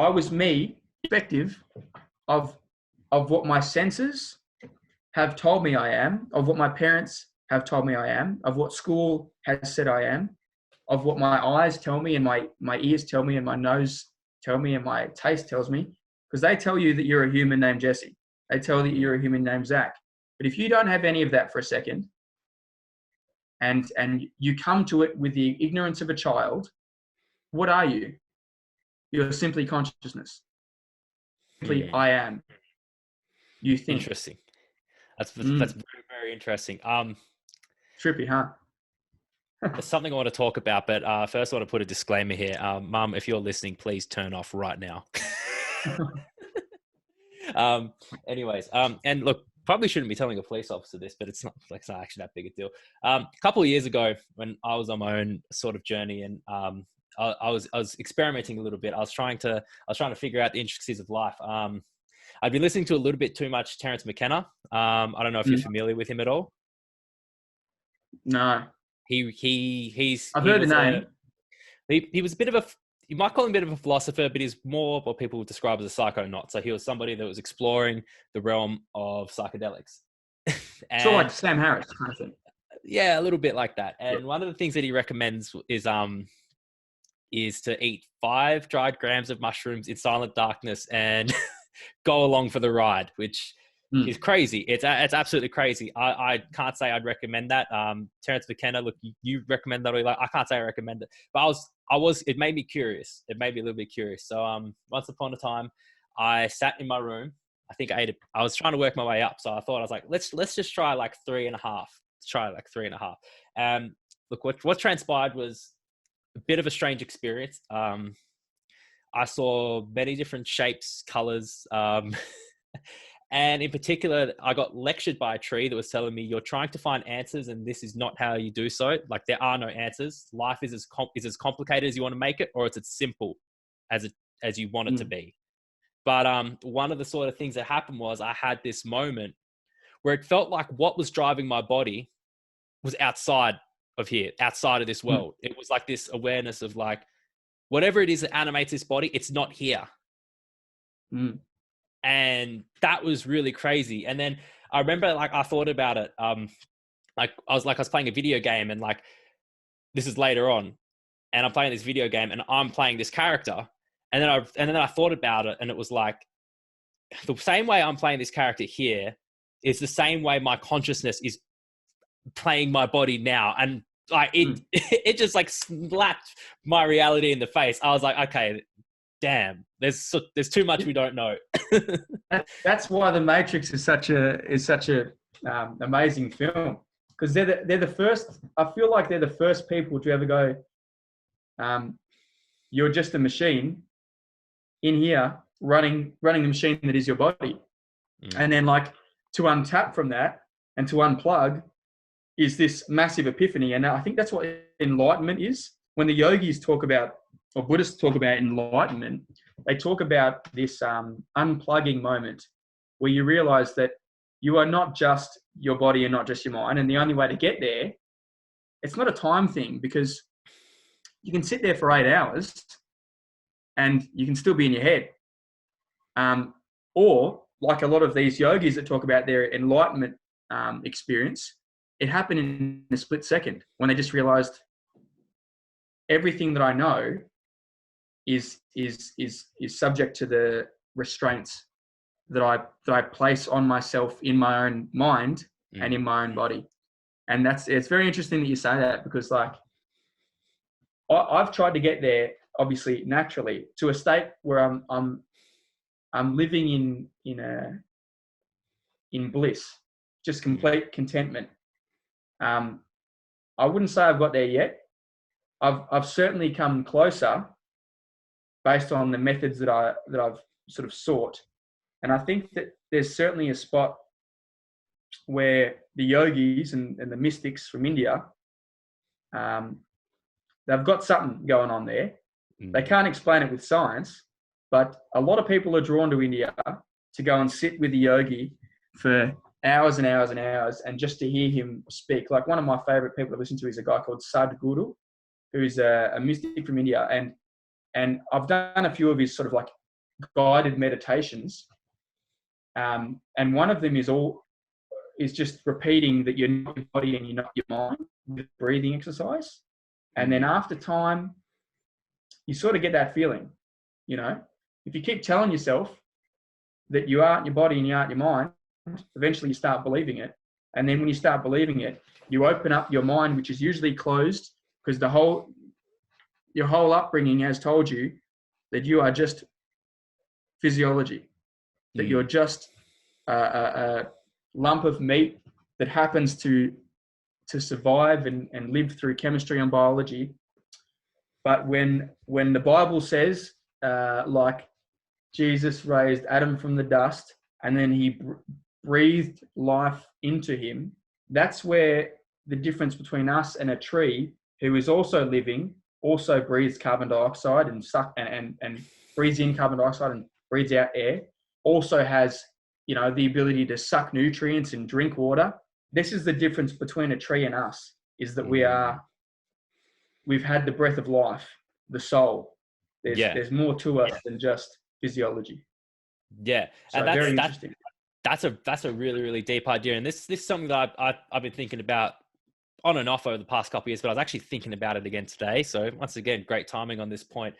was me, perspective of what my senses have told me I am, of what my parents have told me I am, of what school has said I am, of what my eyes tell me and my ears tell me and my nose tell me and my taste tells me, because they tell you that you're a human named Jesse. They tell you you're a human named Zach. But if you don't have any of that for a second, and you come to it with the ignorance of a child, what are you? You're simply consciousness. Simply I am. You think. Interesting. That's very, very interesting. Trippy, huh? There's something I want to talk about, but first I want to put a disclaimer here. Mum, if you're listening, please turn off right now. Anyways, and look, probably shouldn't be telling a police officer this, but it's not actually that big a deal. A couple of years ago, when I was on my own sort of journey, and I was experimenting a little bit. I was trying to figure out the intricacies of life. I'd been listening to a little bit too much Terence McKenna. I don't know if you're familiar with him at all. No. I've heard the name. He was a bit of a, you might call him a bit of a philosopher, but he's more what people would describe as a psychonaut. So he was somebody that was exploring the realm of psychedelics. Sort of like Sam Harris kind of thing. Yeah, a little bit like that. And one of the things that he recommends is to eat 5 dried grams of mushrooms in silent darkness and go along for the ride, which is crazy. It's absolutely crazy. I can't say I'd recommend that. Terence McKenna, look, you recommend that, or I can't say I recommend it, but it made me curious. It made me a little bit curious. So once upon a time, I sat in my room. I think I was trying to work my way up. So I thought, I was like, let's just try like 3.5. Try like 3.5. Look, what transpired was a bit of a strange experience. I saw many different shapes, colors, and in particular, I got lectured by a tree that was telling me, you're trying to find answers, and this is not how you do so. Like, there are no answers. Life is as complicated as you want to make it, or it's as simple as you want it to be. But one of the sort of things that happened was I had this moment where it felt like what was driving my body was outside of here, outside of this world. It was like this awareness of like, whatever it is that animates this body, it's not here. And that was really crazy. And then I remember, like, I thought about it. I was playing a video game, and like, this is later on, and I'm playing this video game and I'm playing this character. And then I thought about it, and it was like, the same way I'm playing this character here is the same way my consciousness is playing my body now. And like, it just like slapped my reality in the face. I was like, okay, damn, there's too much we don't know. That's why The Matrix is such a amazing film. because they're the first. I feel like they're the first people to ever go. You're just a machine in here running the machine that is your body, and then like to untap from that and to unplug is this massive epiphany. And I think that's what enlightenment is. When the yogis talk about, or Buddhists talk about enlightenment, they talk about this unplugging moment where you realize that you are not just your body and not just your mind. And the only way to get there, it's not a time thing, because you can sit there for 8 hours and you can still be in your head. Or like a lot of these yogis that talk about their enlightenment experience, it happened in a split second when they just realized everything that I know is subject to the restraints that I place on myself in my own mind and in my own body. And it's very interesting that you say that, because like I've tried to get there, obviously naturally, to a state where I'm living in bliss, just complete contentment. I wouldn't say I've got there yet. I've certainly come closer based on the methods that I've sort of sought. And I think that there's certainly a spot where the yogis and the mystics from India, they've got something going on there. They can't explain it with science, but a lot of people are drawn to India to go and sit with the yogi for hours and hours and hours, and just to hear him speak. Like one of my favorite people to listen to is a guy called Sadhguru, who's a mystic from India. And I've done a few of his sort of like guided meditations. And one of them is just repeating that you're not your body and you're not your mind with breathing exercise. And then after time, you sort of get that feeling, you know, if you keep telling yourself that you aren't your body and you aren't your mind, eventually you start believing it. And then when you start believing it, you open up your mind, which is usually closed, because your whole upbringing has told you that you are just physiology, that you're just a lump of meat that happens to survive and live through chemistry and biology. But when the Bible says, like Jesus raised Adam from the dust and then he breathed life into him, that's where the difference between us and a tree who is also living, also breathes carbon dioxide and breathes in carbon dioxide and breathes out air, also has, you know, the ability to suck nutrients and drink water. This is the difference between a tree and us, is that we've had the breath of life, the soul. There's more to us than just physiology. Yeah. So And very interesting. That's a really, really deep idea. And this is something that I've been thinking about on and off over the past couple of years, but I was actually thinking about it again today. So once again, great timing on this point.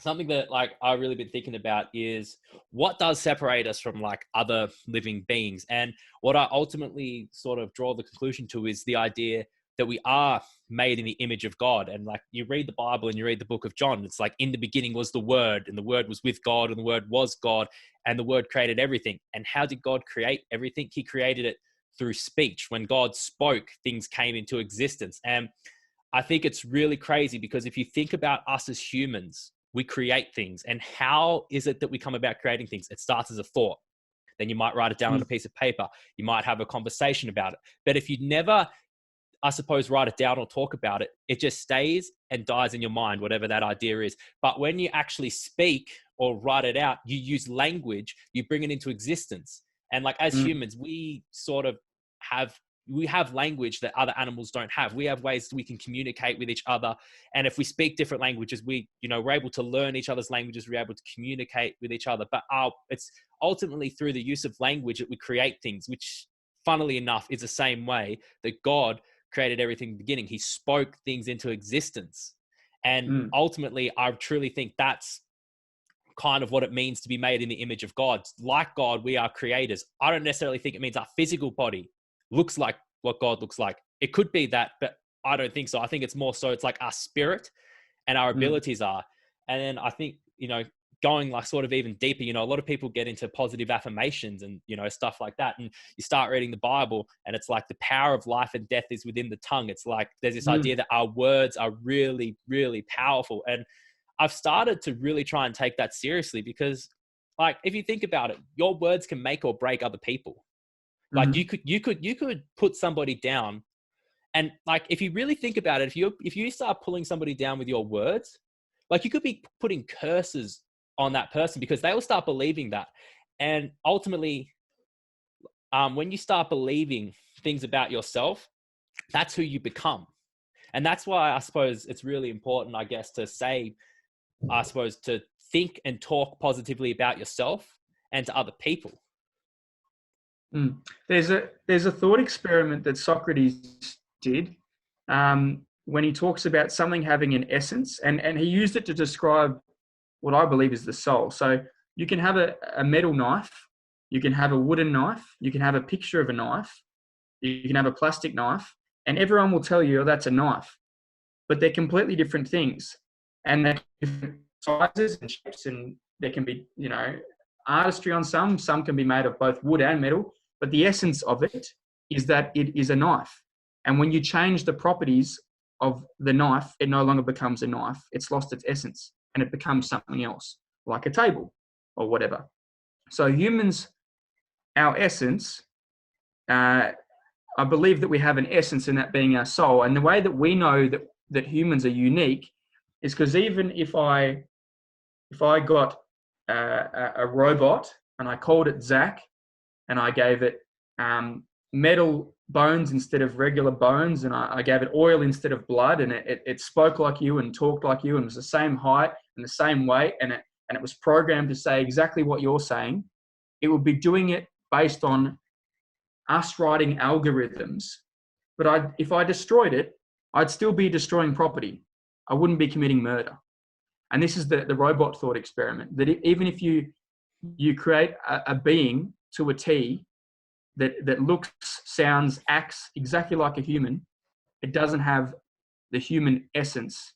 Something that like I've really been thinking about is what does separate us from like other living beings. And what I ultimately sort of draw the conclusion to is the idea that we are made in the image of God. And like you read the Bible and you read the book of John, it's like in the beginning was the Word, and the Word was with God, and the Word was God, and the Word created everything. And how did God create everything? He created it through speech. When God spoke, things came into existence. And I think it's really crazy, because if you think about us as humans, we create things. And how is it that we come about creating things? It starts as a thought. Then you might write it down on a piece of paper. You might have a conversation about it. But if you never, I suppose, write it down or talk about it, it just stays and dies in your mind, whatever that idea is. But when you actually speak or write it out, you use language, you bring it into existence. And like as humans, we sort of have language that other animals don't have. We have ways we can communicate with each other. And if we speak different languages, we're able to learn each other's languages. We're able to communicate with each other. But it's ultimately through the use of language that we create things, which funnily enough is the same way that God created everything in the beginning. He spoke things into existence. And ultimately, I truly think that's kind of what it means to be made in the image of God. Like God, we are creators. I don't necessarily think it means our physical body looks like what God looks like. It could be that, but I don't think so. I think it's more so it's like our spirit and our abilities are. And then I think, going like sort of even deeper, you know, a lot of people get into positive affirmations and, you know, stuff like that. And you start reading the Bible and it's like the power of life and death is within the tongue. It's like, there's this idea that our words are really, really powerful. And I've started to really try and take that seriously because, like, if you think about it, your words can make or break other people. Like you could put somebody down, and like, if you really think about it, if you start pulling somebody down with your words, like you could be putting curses on that person because they will start believing that. And ultimately, when you start believing things about yourself, that's who you become. And that's why I suppose it's really important, I guess, to think and talk positively about yourself and to other people. There's a thought experiment that Socrates did when he talks about something having an essence, and he used it to describe what I believe is the soul. So you can have a metal knife, you can have a wooden knife, you can have a picture of a knife, you can have a plastic knife, and everyone will tell you, oh, that's a knife. But they're completely different things. And they're different sizes and shapes, and there can be, you know, artistry on some can be made of both wood and metal, but the essence of it is that it is a knife. And when you change the properties of the knife, it no longer becomes a knife. It's lost its essence and it becomes something else, like a table or whatever. So humans, our essence, I believe that we have an essence in that being our soul. And the way that we know that humans are unique is because even if I got a robot and I called it Zach and I gave it metal bones instead of regular bones, and I gave it oil instead of blood, and it spoke like you and talked like you and was the same height and the same weight, and it was programmed to say exactly what you're saying, it would be doing it based on us writing algorithms. But if I destroyed it, I'd still be destroying property. I wouldn't be committing murder. And this is the robot thought experiment, that even if you create a being to a T that looks, sounds, acts exactly like a human, it doesn't have the human essence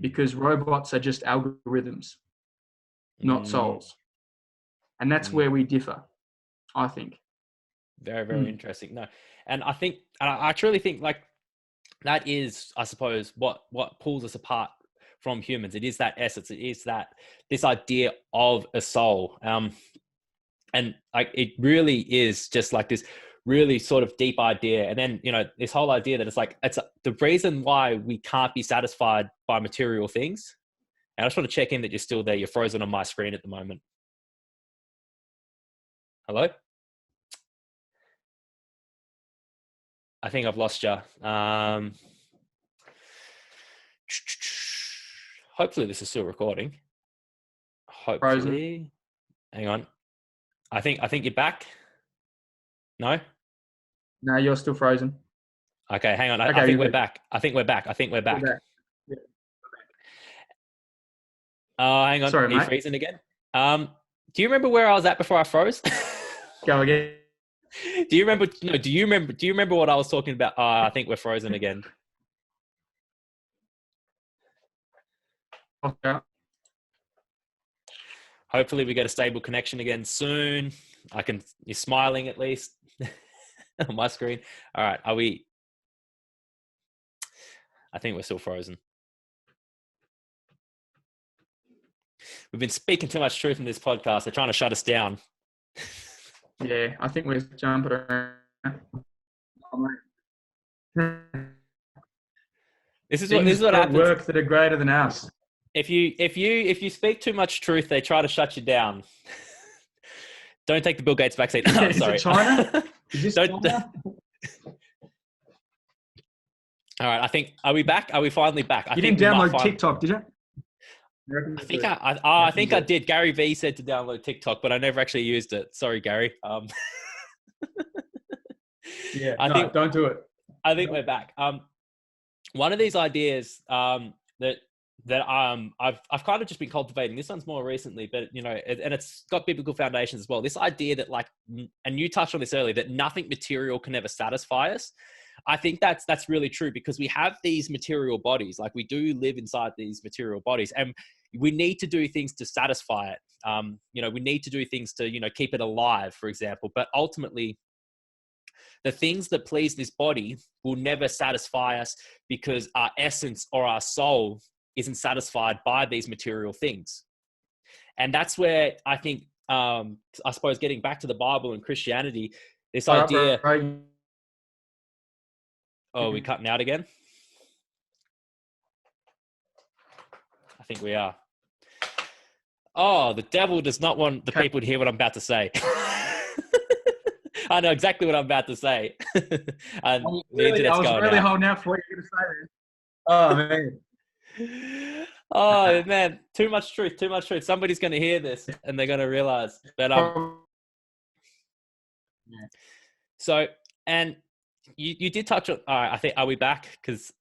because robots are just algorithms, not souls. And that's where we differ, I think. Very, very interesting. No, and I truly think like that is, I suppose, what pulls us apart from humans. It is that essence. It is this idea of a soul. And like, it really is just like this really sort of deep idea. And then, you know, this whole idea that it's the reason why we can't be satisfied by material things. And I just want to check in that you're still there. You're frozen on my screen at the moment. Hello? I think I've lost you. Hopefully this is still recording. Hopefully. Frozen. Hang on. I think you're back. No? No, you're still frozen. Okay, hang on. I think we're back. I think we're back. We're back. Yeah. Hang on. Sorry, Are you freezing again? Do you remember where I was at before I froze? Go again. Do you remember what I was talking about? I think we're frozen again. Okay. Hopefully we get a stable connection again soon. You're smiling at least on my screen. All right. I think we're still frozen. We've been speaking too much truth in this podcast. They're trying to shut us down. Yeah, I think we're jumping around. This is what happens. Work that are greater than us. If you speak too much truth, they try to shut you down. Don't take the Bill Gates vaccine. Oh, sorry. Is it China? Is this China? All right. Are we back? Are we finally back? You didn't download TikTok, did you? I think I did. Gary V said to download TikTok, but I never actually used it. Sorry, Gary. Yeah, don't do it. I think we're back. One of these ideas that I've kind of just been cultivating. This one's more recently, but you know, and it's got biblical foundations as well. This idea that and you touched on this earlier, that nothing material can ever satisfy us. I think that's really true, because we have these material bodies, like we do live inside these material bodies, and we need to do things to satisfy it. We need to do things to, keep it alive, for example. But ultimately, the things that please this body will never satisfy us, because our essence or our soul isn't satisfied by these material things. And that's where I think, I suppose, getting back to the Bible and Christianity, this idea. Oh, are we cutting out again? I think we are. Oh, the devil does not want the people to hear what I'm about to say. I know exactly what I'm about to say. And I was really holding out for what you were going to say there. Oh, man. Oh, man. Too much truth. Somebody's going to hear this and they're going to realize. But, So, and you did touch on, all right, I think, are we back? Because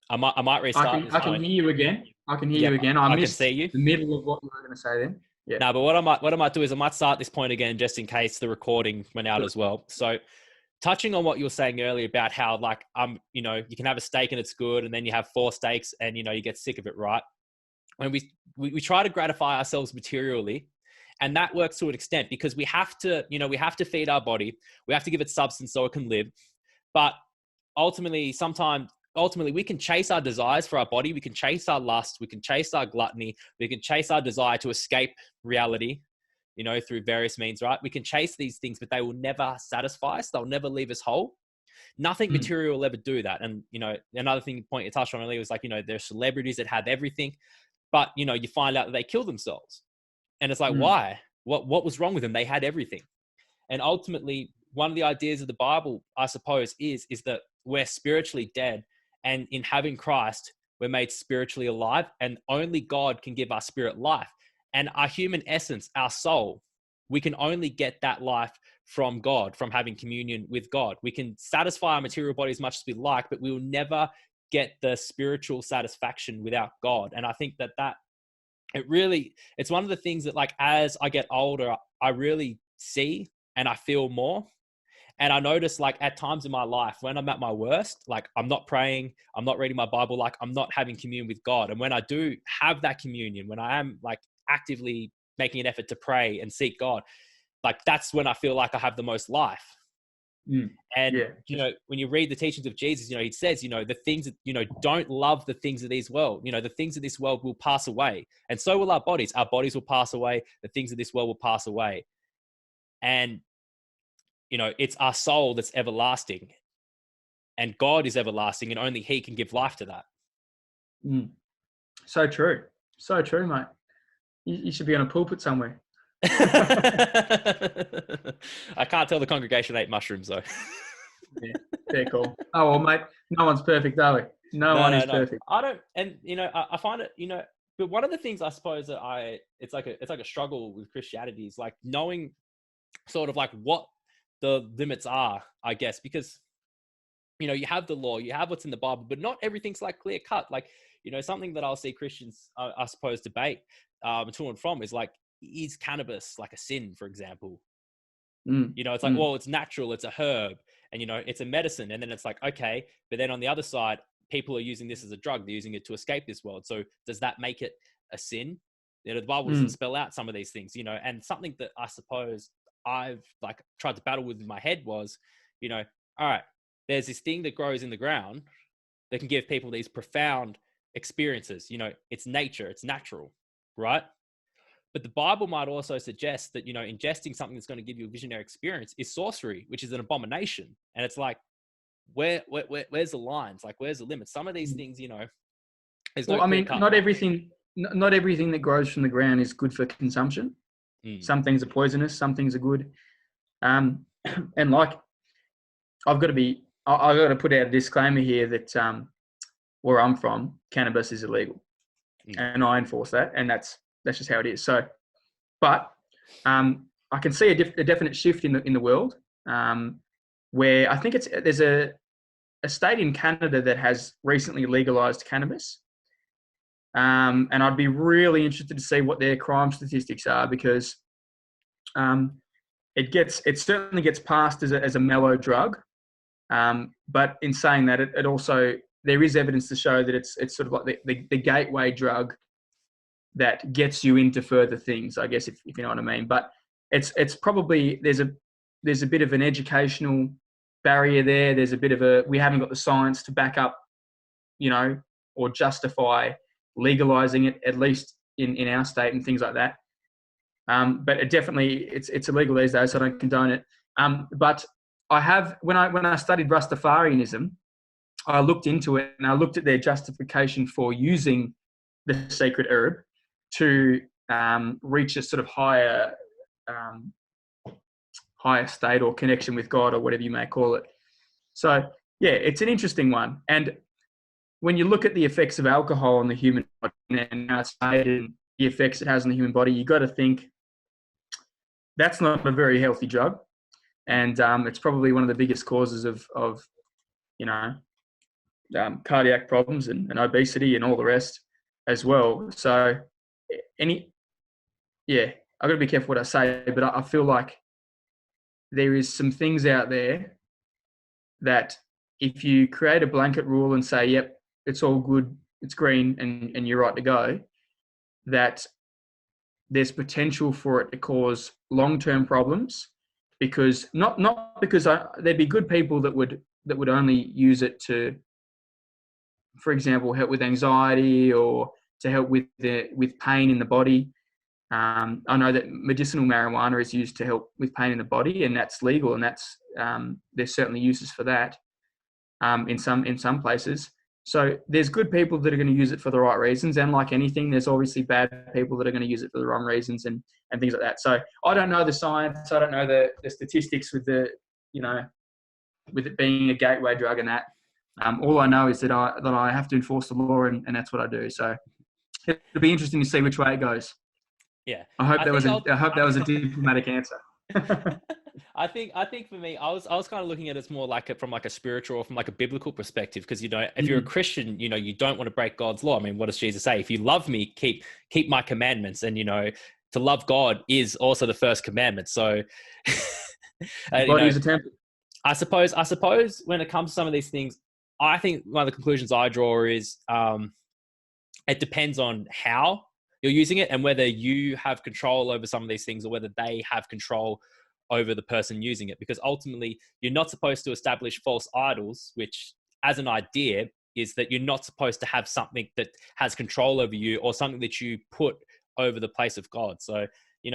I might restart. I can hear you again. I missed see you. The middle of what you were going to say then. Yeah. No, but what I might do is I might start this point again, just in case the recording went out as well. So, touching on what you were saying earlier about how, like, you can have a steak and it's good, and then you have 4 steaks and, you get sick of it, right? When we try to gratify ourselves materially, and that works to an extent, because we have to feed our body, we have to give it substance so it can live. But ultimately, we can chase our desires for our body. We can chase our lust. We can chase our gluttony. We can chase our desire to escape reality, through various means, right? We can chase these things, but they will never satisfy us. They'll never leave us whole. Nothing material will ever do that. And, another point you touched on earlier was, like, there's celebrities that have everything, but, you find out that they kill themselves. And it's like, why? What was wrong with them? They had everything. And ultimately, one of the ideas of the Bible, I suppose, is that we're spiritually dead. And in having Christ, we're made spiritually alive, and only God can give our spirit life. And our human essence, our soul, we can only get that life from God, from having communion with God. We can satisfy our material body as much as we like, but we will never get the spiritual satisfaction without God. And I think that it's one of the things that, like, as I get older, I really see and I feel more. And I notice, like, at times in my life when I'm at my worst, like, I'm not praying, I'm not reading my Bible, like, I'm not having communion with God. And when I do have that communion, when I am, like, actively making an effort to pray and seek God, like, that's when I feel like I have the most life. And, when you read the teachings of Jesus, he says, the things that, don't love the things of this world. The things of this world will pass away. And so will our bodies. Our bodies will pass away. The things of this world will pass away. And, it's our soul that's everlasting, and God is everlasting, and only He can give life to that. So true, mate. You should be on a pulpit somewhere. I can't tell the congregation ate mushrooms though. Yeah, they're cool. Oh well, mate. No one's perfect, are we? No one is perfect. I don't, and I find it, but one of the things I suppose that it's like a struggle with Christianity is, like, knowing sort of, like, what the limits are, I guess, because, you have the law, you have what's in the Bible, but not everything's, like, clear cut. Like, something that I'll see Christians, I suppose, debate to and from is, like, is cannabis like a sin, for example? It's like, well, it's natural, it's a herb, and, it's a medicine. And then it's like, okay, but then on the other side, people are using this as a drug. They're using it to escape this world. So does that make it a sin? The Bible doesn't spell out some of these things, and something that I suppose I've, like, tried to battle with in my head was, all right, there's this thing that grows in the ground that can give people these profound experiences. It's nature, it's natural, right? But the Bible might also suggest that, ingesting something that's going to give you a visionary experience is sorcery, which is an abomination. And it's like, where's the lines? Like, where's the limit? Some of these things, not everything that grows from the ground is good for consumption. Some things are poisonous, some things are good. And, like, I've got to put out a disclaimer here that where I'm from, cannabis is illegal, and I enforce that, and that's just how it is. So, but I can see a definite shift in the world, where I think there's a state in Canada that has recently legalized cannabis. And I'd be really interested to see what their crime statistics are, because it certainly gets passed as a mellow drug, But in saying that, it also, there is evidence to show that it's sort of like the gateway drug that gets you into further things, I guess, if you know what I mean. But it's probably, there's a bit of an educational barrier there. There's a bit of we haven't got the science to back up, or justify legalizing it, at least in our state and things like that. But it's illegal these days, so I don't condone it. But I have, when I studied Rastafarianism, I looked into it and I looked at their justification for using the secret herb to reach a sort of higher state or connection with God, or whatever you may call it. So yeah, it's an interesting one. And when you look at the effects of alcohol on the human body and how it's made and the effects it has on the human body, you got to think that's not a very healthy drug. And it's probably one of the biggest causes of cardiac problems and obesity and all the rest as well. So I've got to be careful what I say, but I feel like there is some things out there that if you create a blanket rule and say, yep, it's all good, it's green, and you're right to go, that there's potential for it to cause long-term problems, because not because there'd be good people that would only use it to, for example, help with anxiety or to help with pain in the body. I know that medicinal marijuana is used to help with pain in the body, and that's legal, and that's there's certainly uses for that in some places. So there's good people that are going to use it for the right reasons, and like anything, there's obviously bad people that are going to use it for the wrong reasons and things like that. So I don't know the science, I don't know the statistics with with it being a gateway drug and that. All I know is that I have to enforce the law, and that's what I do. So it'll be interesting to see which way it goes. Yeah, I hope that was a diplomatic answer. I think for me, I was kind of looking at it more from a spiritual, or from like a biblical perspective, because if you're a Christian, you don't want to break God's law. I mean, what does Jesus say? If you love me, keep my commandments, and to love God is also the first commandment. So, body is a temple. I suppose when it comes to some of these things, I think one of the conclusions I draw is it depends on how you're using it and whether you have control over some of these things, or whether they have control over the person using it. Because ultimately, you're not supposed to establish false idols, which as an idea is that you're not supposed to have something that has control over you, or something that you put over the place of God. So,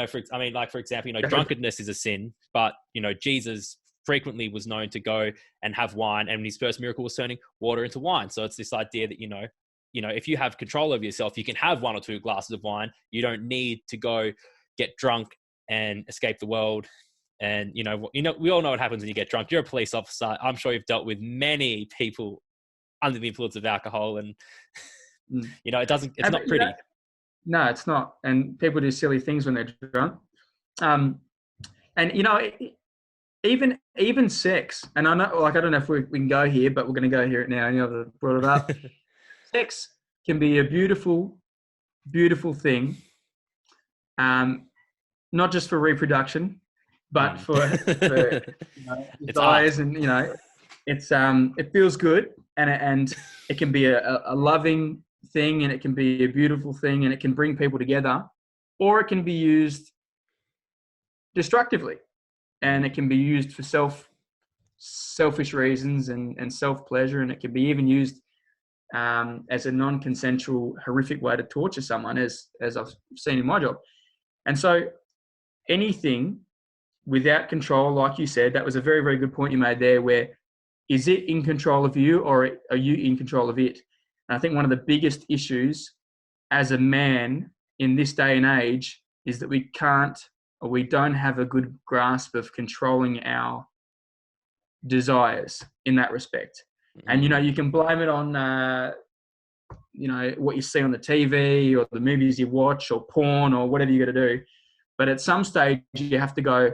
for example, drunkenness is a sin, but, Jesus frequently was known to go and have wine, and his first miracle was turning water into wine. So it's this idea that, if you have control over yourself, you can have 1 or 2 glasses of wine. You don't need to go get drunk and escape the world. And, we all know what happens when you get drunk. You're a police officer. I'm sure you've dealt with many people under the influence of alcohol, and, it's not pretty. No, it's not. And people do silly things when they're drunk. Even sex, and I know, I don't know if we can go here, but we're going to go here now. I've brought it up. Sex can be a beautiful, beautiful thing, not just for reproduction, but for desires, and it feels good, and it can be a loving thing, and it can be a beautiful thing, and it can bring people together, or it can be used destructively, and it can be used for selfish reasons and self-pleasure, and it can be even used as a non-consensual, horrific way to torture someone, as I've seen in my job. And so anything without control, like you said, that was a very, very good point you made there, where is it in control of you, or are you in control of it? And I think one of the biggest issues as a man in this day and age is that we don't have a good grasp of controlling our desires in that respect. And, you can blame it on, what you see on the TV or the movies you watch or porn or whatever you got to do. But at some stage, you have to go,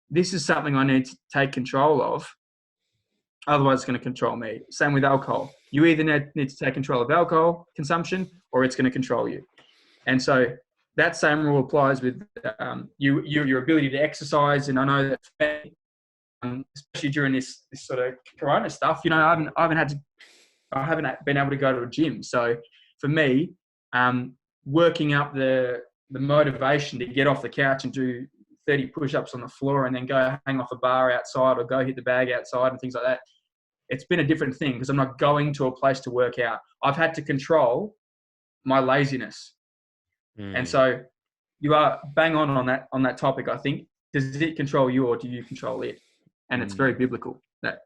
this is something I need to take control of. Otherwise, it's going to control me. Same with alcohol. You either need to take control of alcohol consumption, or it's going to control you. And so that same rule applies with your ability to exercise. And I know that especially during this sort of Corona stuff. You know, I haven't been able to go to a gym. So for me, working up the motivation to get off the couch and do 30 push-ups on the floor and then go hang off a bar outside or go hit the bag outside and things like that, it's been a different thing because I'm not going to a place to work out. I've had to control my laziness. And so you are bang on that topic, I think. Does it control you or do you control it? And it's very biblical, that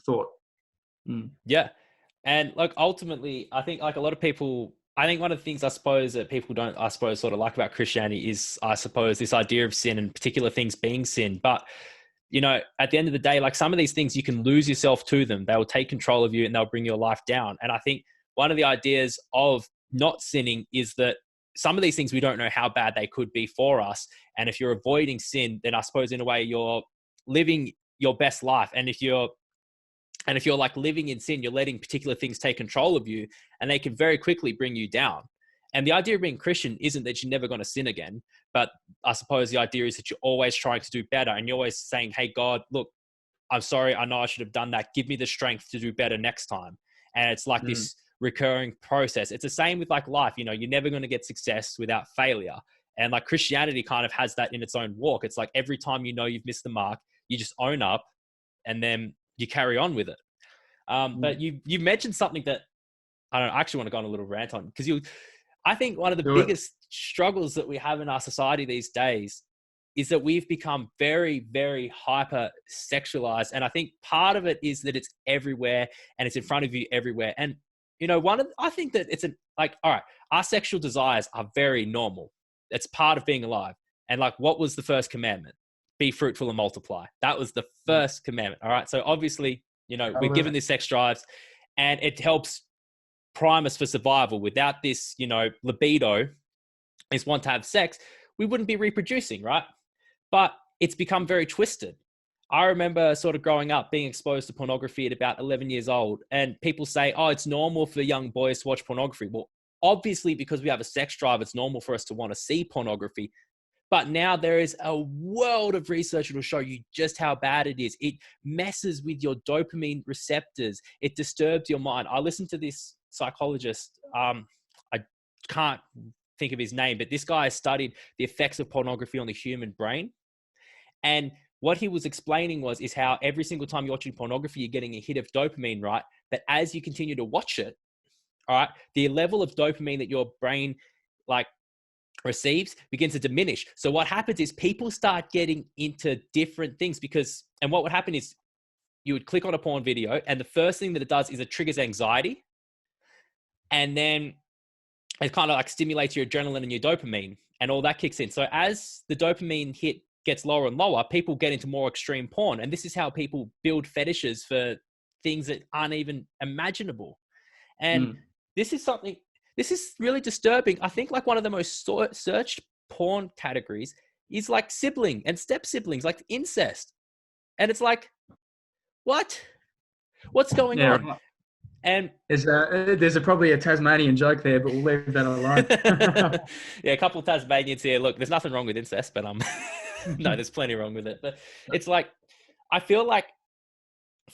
thought. Yeah. And like, ultimately, I think like a lot of people, I think one of the things I suppose that people don't, I suppose, sort of like about Christianity is, I suppose, this idea of sin and particular things being sin. But, you know, at the end of the day, like some of these things, you can lose yourself to them. They will take control of you and they'll bring your life down. And I think one of the ideas of not sinning is that some of these things, we don't know how bad they could be for us. And if you're avoiding sin, then I suppose in a way you're living your best life. And if you're like living in sin, you're letting particular things take control of you and they can very quickly bring you down. And the idea of being Christian isn't that you're never going to sin again. But I suppose the idea is that you're always trying to do better. And you're always saying, hey, God, look, I'm sorry. I know I should have done that. Give me the strength to do better next time. And it's like this recurring process. It's the same with like life. You know, you're never going to get success without failure. And like Christianity kind of has that in its own walk. It's like every time you know you've missed the mark, you just own up and then you carry on with it. But you mentioned something that I actually want to go on a little rant on, because I think one of the biggest struggles that we have in our society these days is that we've become very, very hyper sexualized. And I think part of it is that it's everywhere and it's in front of you everywhere. And, you know, I think that it's all right, our sexual desires are very normal. It's part of being alive. And like, what was the first commandment? Be fruitful and multiply. That was the first commandment. All right. So obviously, you know, we're given these sex drives and it helps prime us for survival. Without this, you know, libido, this want to have sex, we wouldn't be reproducing, right? But it's become very twisted. I remember sort of growing up being exposed to pornography at about 11 years old, and people say, oh, it's normal for young boys to watch pornography. Well, obviously, because we have a sex drive, it's normal for us to want to see pornography. But now there is a world of research that will show you just how bad it is. It messes with your dopamine receptors. It disturbs your mind. I listened to this psychologist. I can't think of his name, but this guy studied the effects of pornography on the human brain. And what he was explaining is how every single time you're watching pornography, you're getting a hit of dopamine, right? But as you continue to watch it, all right, the level of dopamine that your brain like receives begins to diminish. So what happens is people start getting into different things and what would happen is you would click on a porn video and the first thing that it does is it triggers anxiety. And then it kind of like stimulates your adrenaline and your dopamine and all that kicks in. So as the dopamine hit gets lower and lower, people get into more extreme porn. And this is how people build fetishes for things that aren't even imaginable. And this is really disturbing. I think like one of the most searched porn categories is like sibling and step siblings, like incest. And it's like, what's going on? Right. And there's probably a Tasmanian joke there, but we'll leave that alone. Yeah, a couple of Tasmanians here. Look, there's nothing wrong with incest, but no, there's plenty wrong with it. But it's like, I feel like,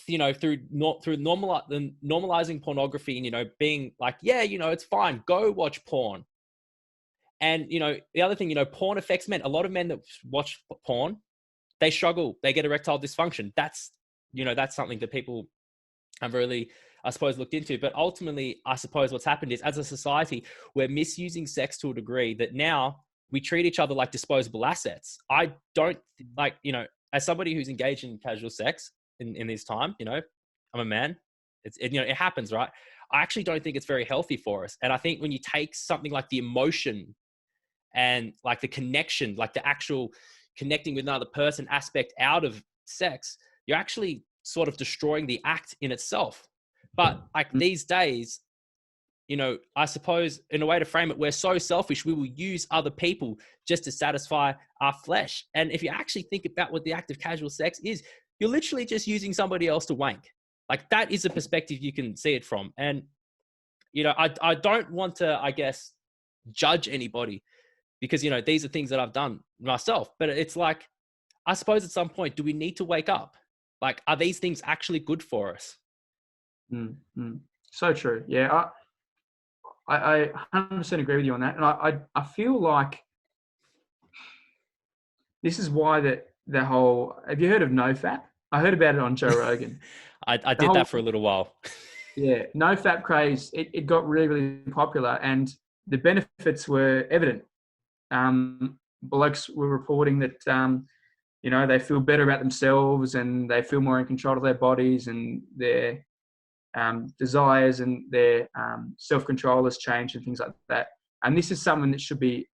you know, through normalizing pornography and, you know, being like, yeah, you know, it's fine, go watch porn. And, you know, the other thing, you know, porn affects men. A lot of men that watch porn, they struggle, they get erectile dysfunction. That's something that people have really, I suppose, looked into. But ultimately, I suppose what's happened is as a society, we're misusing sex to a degree that now we treat each other like disposable assets. I don't like, you know, as somebody who's engaged in casual sex in this time, you know, I'm a man. It happens, right? I actually don't think it's very healthy for us. And I think when you take something like the emotion and like the connection, like the actual connecting with another person aspect out of sex, you're actually sort of destroying the act in itself. But like these days, you know, I suppose in a way to frame it, we're so selfish, we will use other people just to satisfy our flesh. And if you actually think about what the act of casual sex is, you're literally just using somebody else to wank. Like that is a perspective you can see it from. And, you know, I don't want to, I guess, judge anybody because, you know, these are things that I've done myself, but it's like, I suppose at some point, do we need to wake up? Like, are these things actually good for us? So true. Yeah, I 100% agree with you on that. And I feel like this is why the whole, have you heard of NoFap? I heard about it on Joe Rogan. I did that for a little while. Yeah, NoFap craze, it got really, really popular, and the benefits were evident. Blokes were reporting that, they feel better about themselves and they feel more in control of their bodies, and their desires and their self-control has changed and things like that. And this is something that should be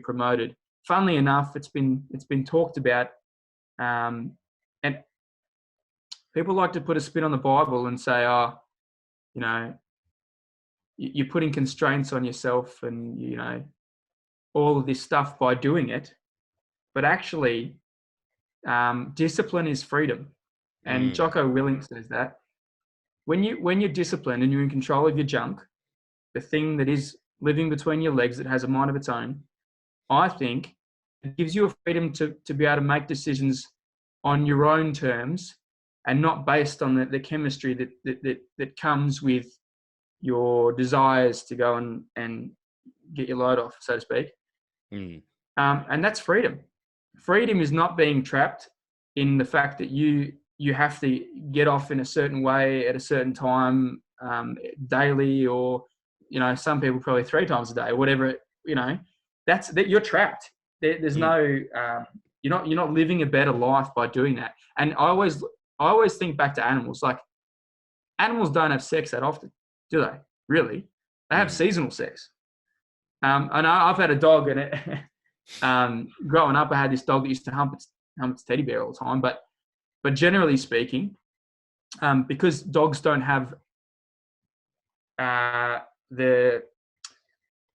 promoted. Funnily enough, it's been talked about, and people like to put a spin on the Bible and say, you're putting constraints on yourself and, all of this stuff by doing it. But actually, discipline is freedom. And Jocko Willink says that. When you're disciplined and you're in control of your junk, the thing that is living between your legs that has a mind of its own, I think it gives you a freedom to be able to make decisions on your own terms and not based on the chemistry that comes with your desires to go and get your load off, so to speak. And that's freedom. Freedom is not being trapped in the fact that you have to get off in a certain way at a certain time, daily, or, some people probably 3 times a day, whatever, that's that you're trapped. There's no, you're not living a better life by doing that. And I always think back to animals. Like, animals don't have sex that often, do they? Really? They have seasonal sex. I know I've had a dog, and it, growing up, I had this dog that used to hump its teddy bear all the time. But generally speaking, because dogs don't have the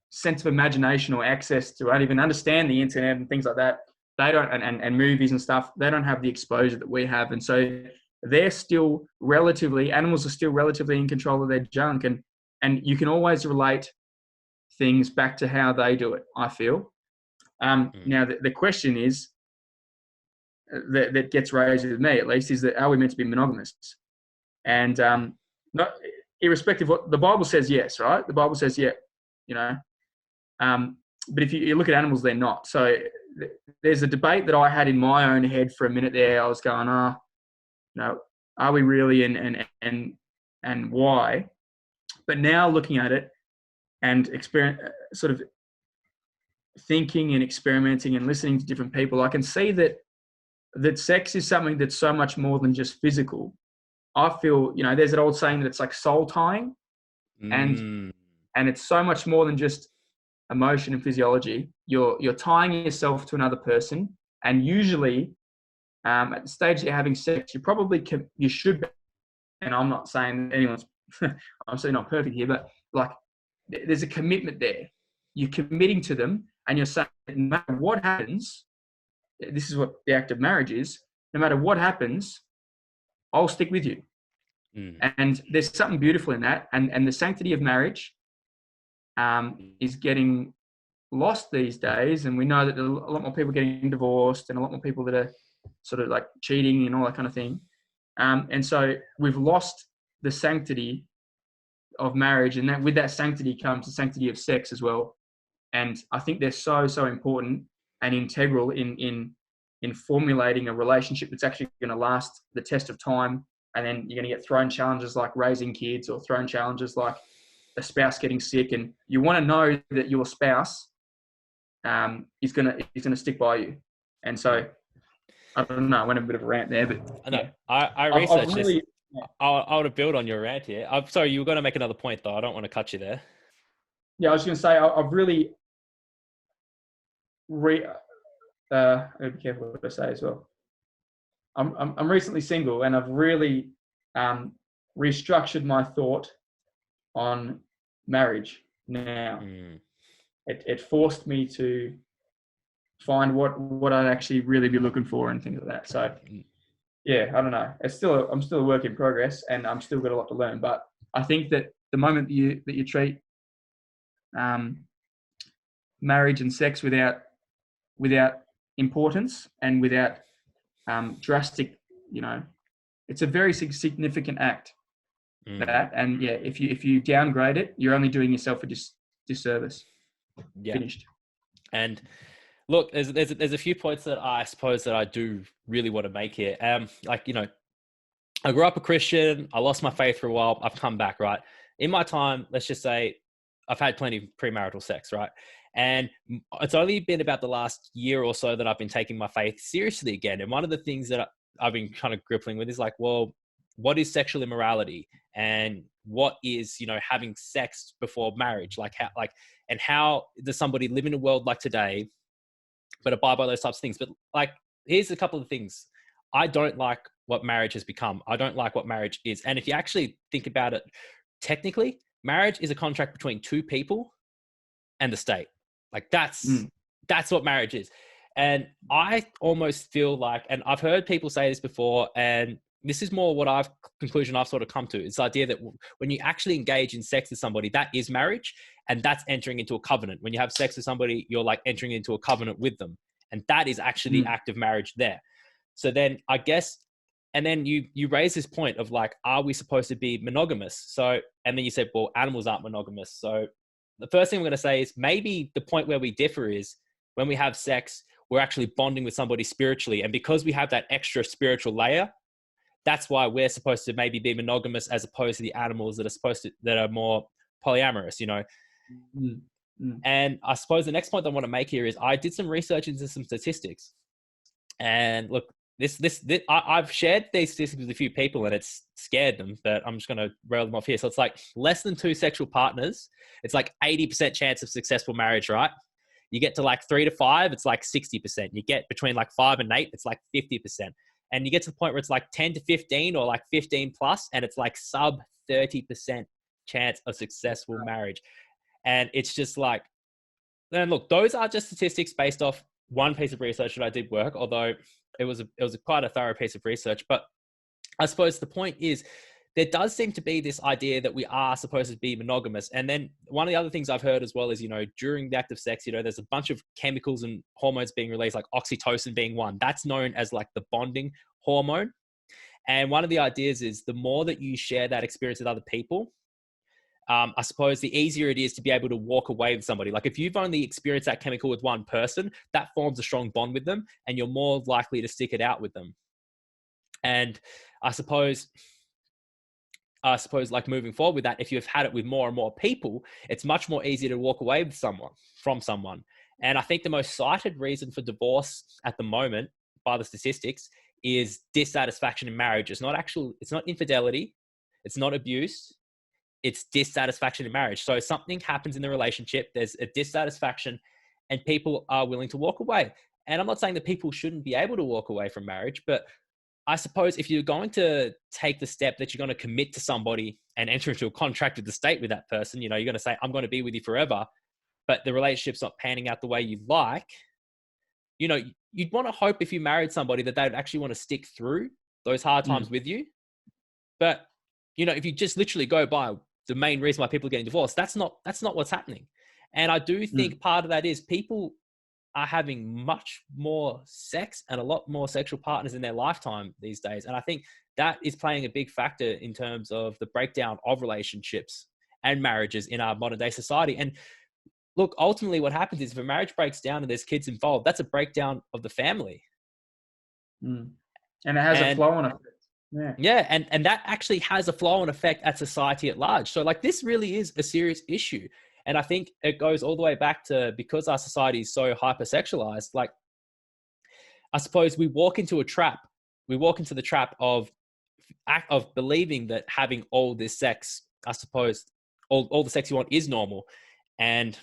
sense of imagination or access to, don't even understand the internet and things like that, they don't, and movies and stuff, they don't have the exposure that we have. And so animals are still relatively in control of their junk. And you can always relate things back to how they do it, I feel. Now, the question is, that gets raised with me, at least, is that, are we meant to be monogamous? And not irrespective of what the Bible says, yes, right? The Bible says, yeah, but if you look at animals, they're not. So there's a debate that I had in my own head for a minute there. I was going, are we really, and why? But now looking at it and sort of thinking and experimenting and listening to different people, I can see that sex is something that's so much more than just physical. I feel, there's an old saying that it's like soul tying, and it's so much more than just emotion and physiology. You're tying yourself to another person, and usually, at the stage that you're having sex, you should be, and I'm not saying anyone's, I'm certainly not perfect here, but like, there's a commitment there. You're committing to them, and you're saying, no matter what happens, this is what the act of marriage is. No matter what happens, I'll stick with you. And there's something beautiful in that. And the sanctity of marriage is getting lost these days. And we know that there are a lot more people getting divorced and a lot more people that are sort of like cheating and all that kind of thing. And so we've lost the sanctity of marriage, and that with that sanctity comes the sanctity of sex as well. And I think they're so, so important and integral in formulating a relationship that's actually going to last the test of time. And then you're going to get thrown challenges like raising kids, or thrown challenges like a spouse getting sick, and you want to know that your spouse is going to stick by you. And so I don't know, I went a bit of a rant there, but I know. I researched this. I want to build on your rant here. I'm sorry, you were going to make another point though. I don't want to cut you there. Yeah, I was going to say, I've really be careful what I say as well. I'm recently single, and I've really restructured my thought on marriage now. It forced me to find what I'd actually really be looking for and things like that. So yeah, I don't know. I'm still a work in progress, and I'm still got a lot to learn. But I think that the moment that you treat marriage and sex without importance and without drastic, it's a very significant act. That, and yeah, if you downgrade it, you're only doing yourself a disservice. Yeah. Finished. And look, there's a few points that I suppose that I do really want to make here. I grew up a Christian. I lost my faith for a while. I've come back, right? In my time, let's just say I've had plenty of premarital sex, right? And it's only been about the last year or so that I've been taking my faith seriously again. And one of the things that I've been kind of grappling with is like, well, what is sexual immorality? And what is, having sex before marriage? And how does somebody live in a world like today, but abide by those types of things? But here's a couple of things. I don't like what marriage has become. I don't like what marriage is. And if you actually think about it, technically, marriage is a contract between two people and the state. That's what marriage is. And I almost feel like, and I've heard people say this before, and this is more what conclusion I've sort of come to. It's the idea that when you actually engage in sex with somebody, that is marriage, and that's entering into a covenant. When you have sex with somebody, you're like entering into a covenant with them. And that is actually the act of marriage there. So then I guess, and then you raise this point of like, are we supposed to be monogamous? So, and then you said, well, animals aren't monogamous. So the first thing I'm going to say is maybe the point where we differ is when we have sex, we're actually bonding with somebody spiritually. And because we have that extra spiritual layer, that's why we're supposed to maybe be monogamous as opposed to the animals that are more polyamorous, And I suppose the next point I want to make here is I did some research into some statistics, and look, I've shared these statistics with a few people and it's scared them, but I'm just going to rail them off here. So it's like less than 2 sexual partners. It's like 80% chance of successful marriage, right? You get to like 3 to 5, it's like 60%. You get between like 5 and 8, it's like 50%. And you get to the point where it's like 10 to 15 or like 15 plus, and it's like sub 30% chance of successful marriage. And it's just like, and look, those are just statistics based off one piece of research that I did work, although it was quite a thorough piece of research. But I suppose the point is there does seem to be this idea that we are supposed to be monogamous. And then one of the other things I've heard as well is, during the act of sex, there's a bunch of chemicals and hormones being released, like oxytocin being one. That's known as like the bonding hormone. And one of the ideas is the more that you share that experience with other people, I suppose the easier it is to be able to walk away with somebody. Like if you've only experienced that chemical with one person, that forms a strong bond with them and you're more likely to stick it out with them. And I suppose like moving forward with that, if you've had it with more and more people, it's much more easier to walk away with from someone. And I think the most cited reason for divorce at the moment by the statistics is dissatisfaction in marriage. It's not infidelity. It's not abuse. It's dissatisfaction in marriage. So something happens in the relationship, there's a dissatisfaction and people are willing to walk away. And I'm not saying that people shouldn't be able to walk away from marriage, but I suppose if you're going to take the step that you're going to commit to somebody and enter into a contract with the state with that person, you're going to say, I'm going to be with you forever, but the relationship's not panning out the way you'd like, you'd want to hope if you married somebody that they'd actually want to stick through those hard times with you. But, if you just literally go by the main reason why people are getting divorced, that's not what's happening. And I do think part of that is people are having much more sex and a lot more sexual partners in their lifetime these days. And I think that is playing a big factor in terms of the breakdown of relationships and marriages in our modern day society. And look, ultimately what happens is if a marriage breaks down and there's kids involved, that's a breakdown of the family. And it has a flow-on effect. Yeah. And that actually has a flow-on effect at society at large. So like this really is a serious issue. And I think it goes all the way back to, because our society is so hypersexualized, like I suppose we walk into the trap of believing that having all this sex, I suppose all the sex you want is normal. And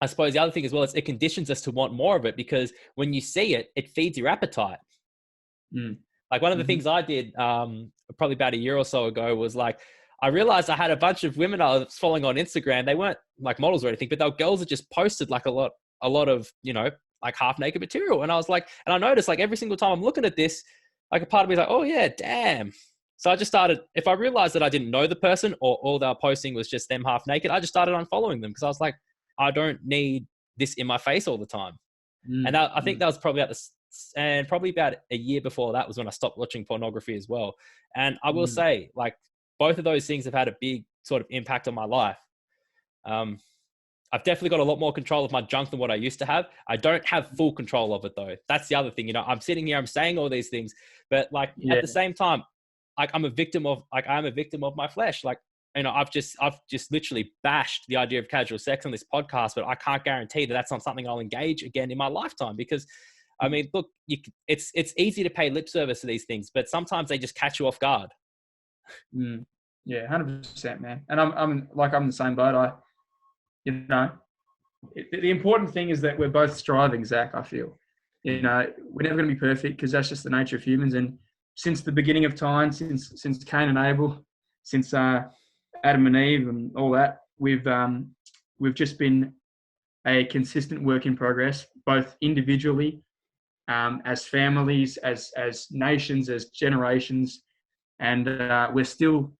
I suppose the other thing as well is it conditions us to want more of it, because when you see it, it feeds your appetite. Like one of the things I did probably about a year or so ago was like, I realized I had a bunch of women I was following on Instagram. They weren't like models or anything, but they were girls that just posted like a lot of, like half naked material. And I was like, and I noticed like every single time I'm looking at this, like a part of me is like, oh yeah, damn. So I just started, if I realized that I didn't know the person or all they were posting was just them half naked, I just started unfollowing them because I was like, I don't need this in my face all the time. And I think that was probably at the and probably about a year before that was when I stopped watching pornography as well. And I will say, like, both of those things have had a big sort of impact on my life. I've definitely got a lot more control of my junk than what I used to have. I don't have full control of it though. That's the other thing. I'm sitting here, I'm saying all these things, but like at the same time, like I'm a victim of my flesh. Like, I've just literally bashed the idea of casual sex on this podcast, but I can't guarantee that that's not something I'll engage again in my lifetime, because I mean, look, it's easy to pay lip service to these things, but sometimes they just catch you off guard. Yeah, 100%, man. And I'm the same boat. The important thing is that we're both striving, Zach, I feel. We're never going to be perfect, because that's just the nature of humans. And since the beginning of time, since Cain and Abel, since Adam and Eve and all that, we've just been a consistent work in progress, both individually, as families, as nations, as generations. And we're still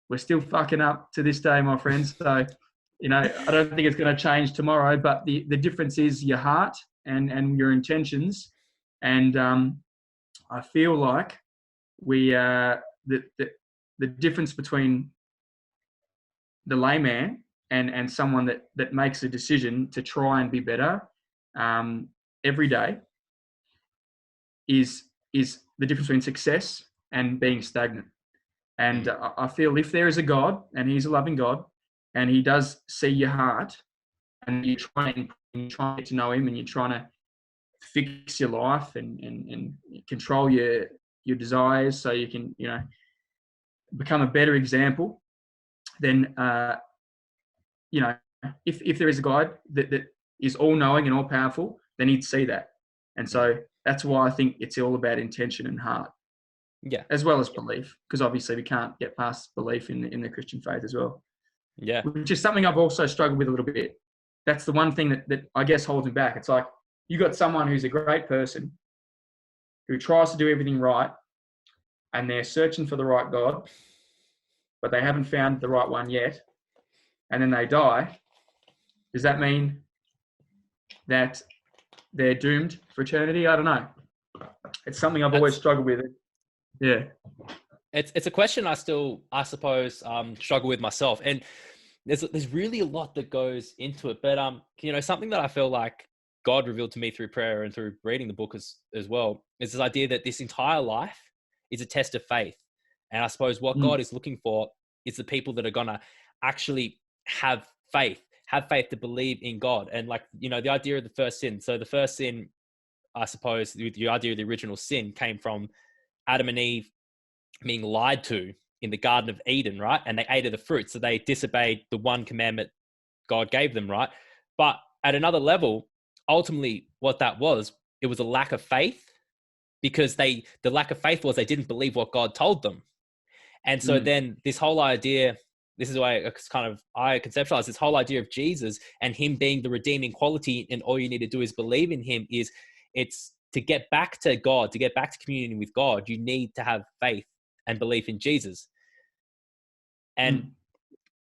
fucking up to this day, my friends. So, I don't think it's going to change tomorrow, but the difference is your heart and your intentions. And I feel like the difference between the layman and someone that makes a decision to try and be better every day is the difference between success and being stagnant. And I feel if there is a God, and he's a loving God, and he does see your heart, and you're trying to get to know him, and you're trying to fix your life and control your desires so you can, become a better example, then, if there is a God that is all-knowing and all-powerful, then he'd see that. And so that's why I think it's all about intention and heart. Yeah. As well as belief, because obviously we can't get past belief in the Christian faith as well. Yeah. Which is something I've also struggled with a little bit. That's the one thing that I guess holds me back. It's like, you got someone who's a great person who tries to do everything right, and they're searching for the right God, but they haven't found the right one yet, and then they die. Does that mean that they're doomed for eternity? I don't know. It's something I've always struggled with. Yeah. It's a question I still, I suppose, struggle with myself. And there's really a lot that goes into it. But, something that I feel like God revealed to me through prayer and through reading the book as well, is this idea that this entire life is a test of faith. And I suppose what God is looking for is the people that are going to actually have faith to believe in God. And the idea of the first sin. So the first sin, I suppose, the idea of the original sin came from Adam and Eve being lied to in the Garden of Eden, right? And they ate of the fruit. So they disobeyed the one commandment God gave them, right? But at another level, ultimately what that was, it was a lack of faith, because the lack of faith was they didn't believe what God told them. And so then this whole idea, this is why I conceptualize this whole idea of Jesus and him being the redeeming quality, and all you need to do is believe in him. It's to get back to God, to get back to communion with God, you need to have faith and belief in Jesus. And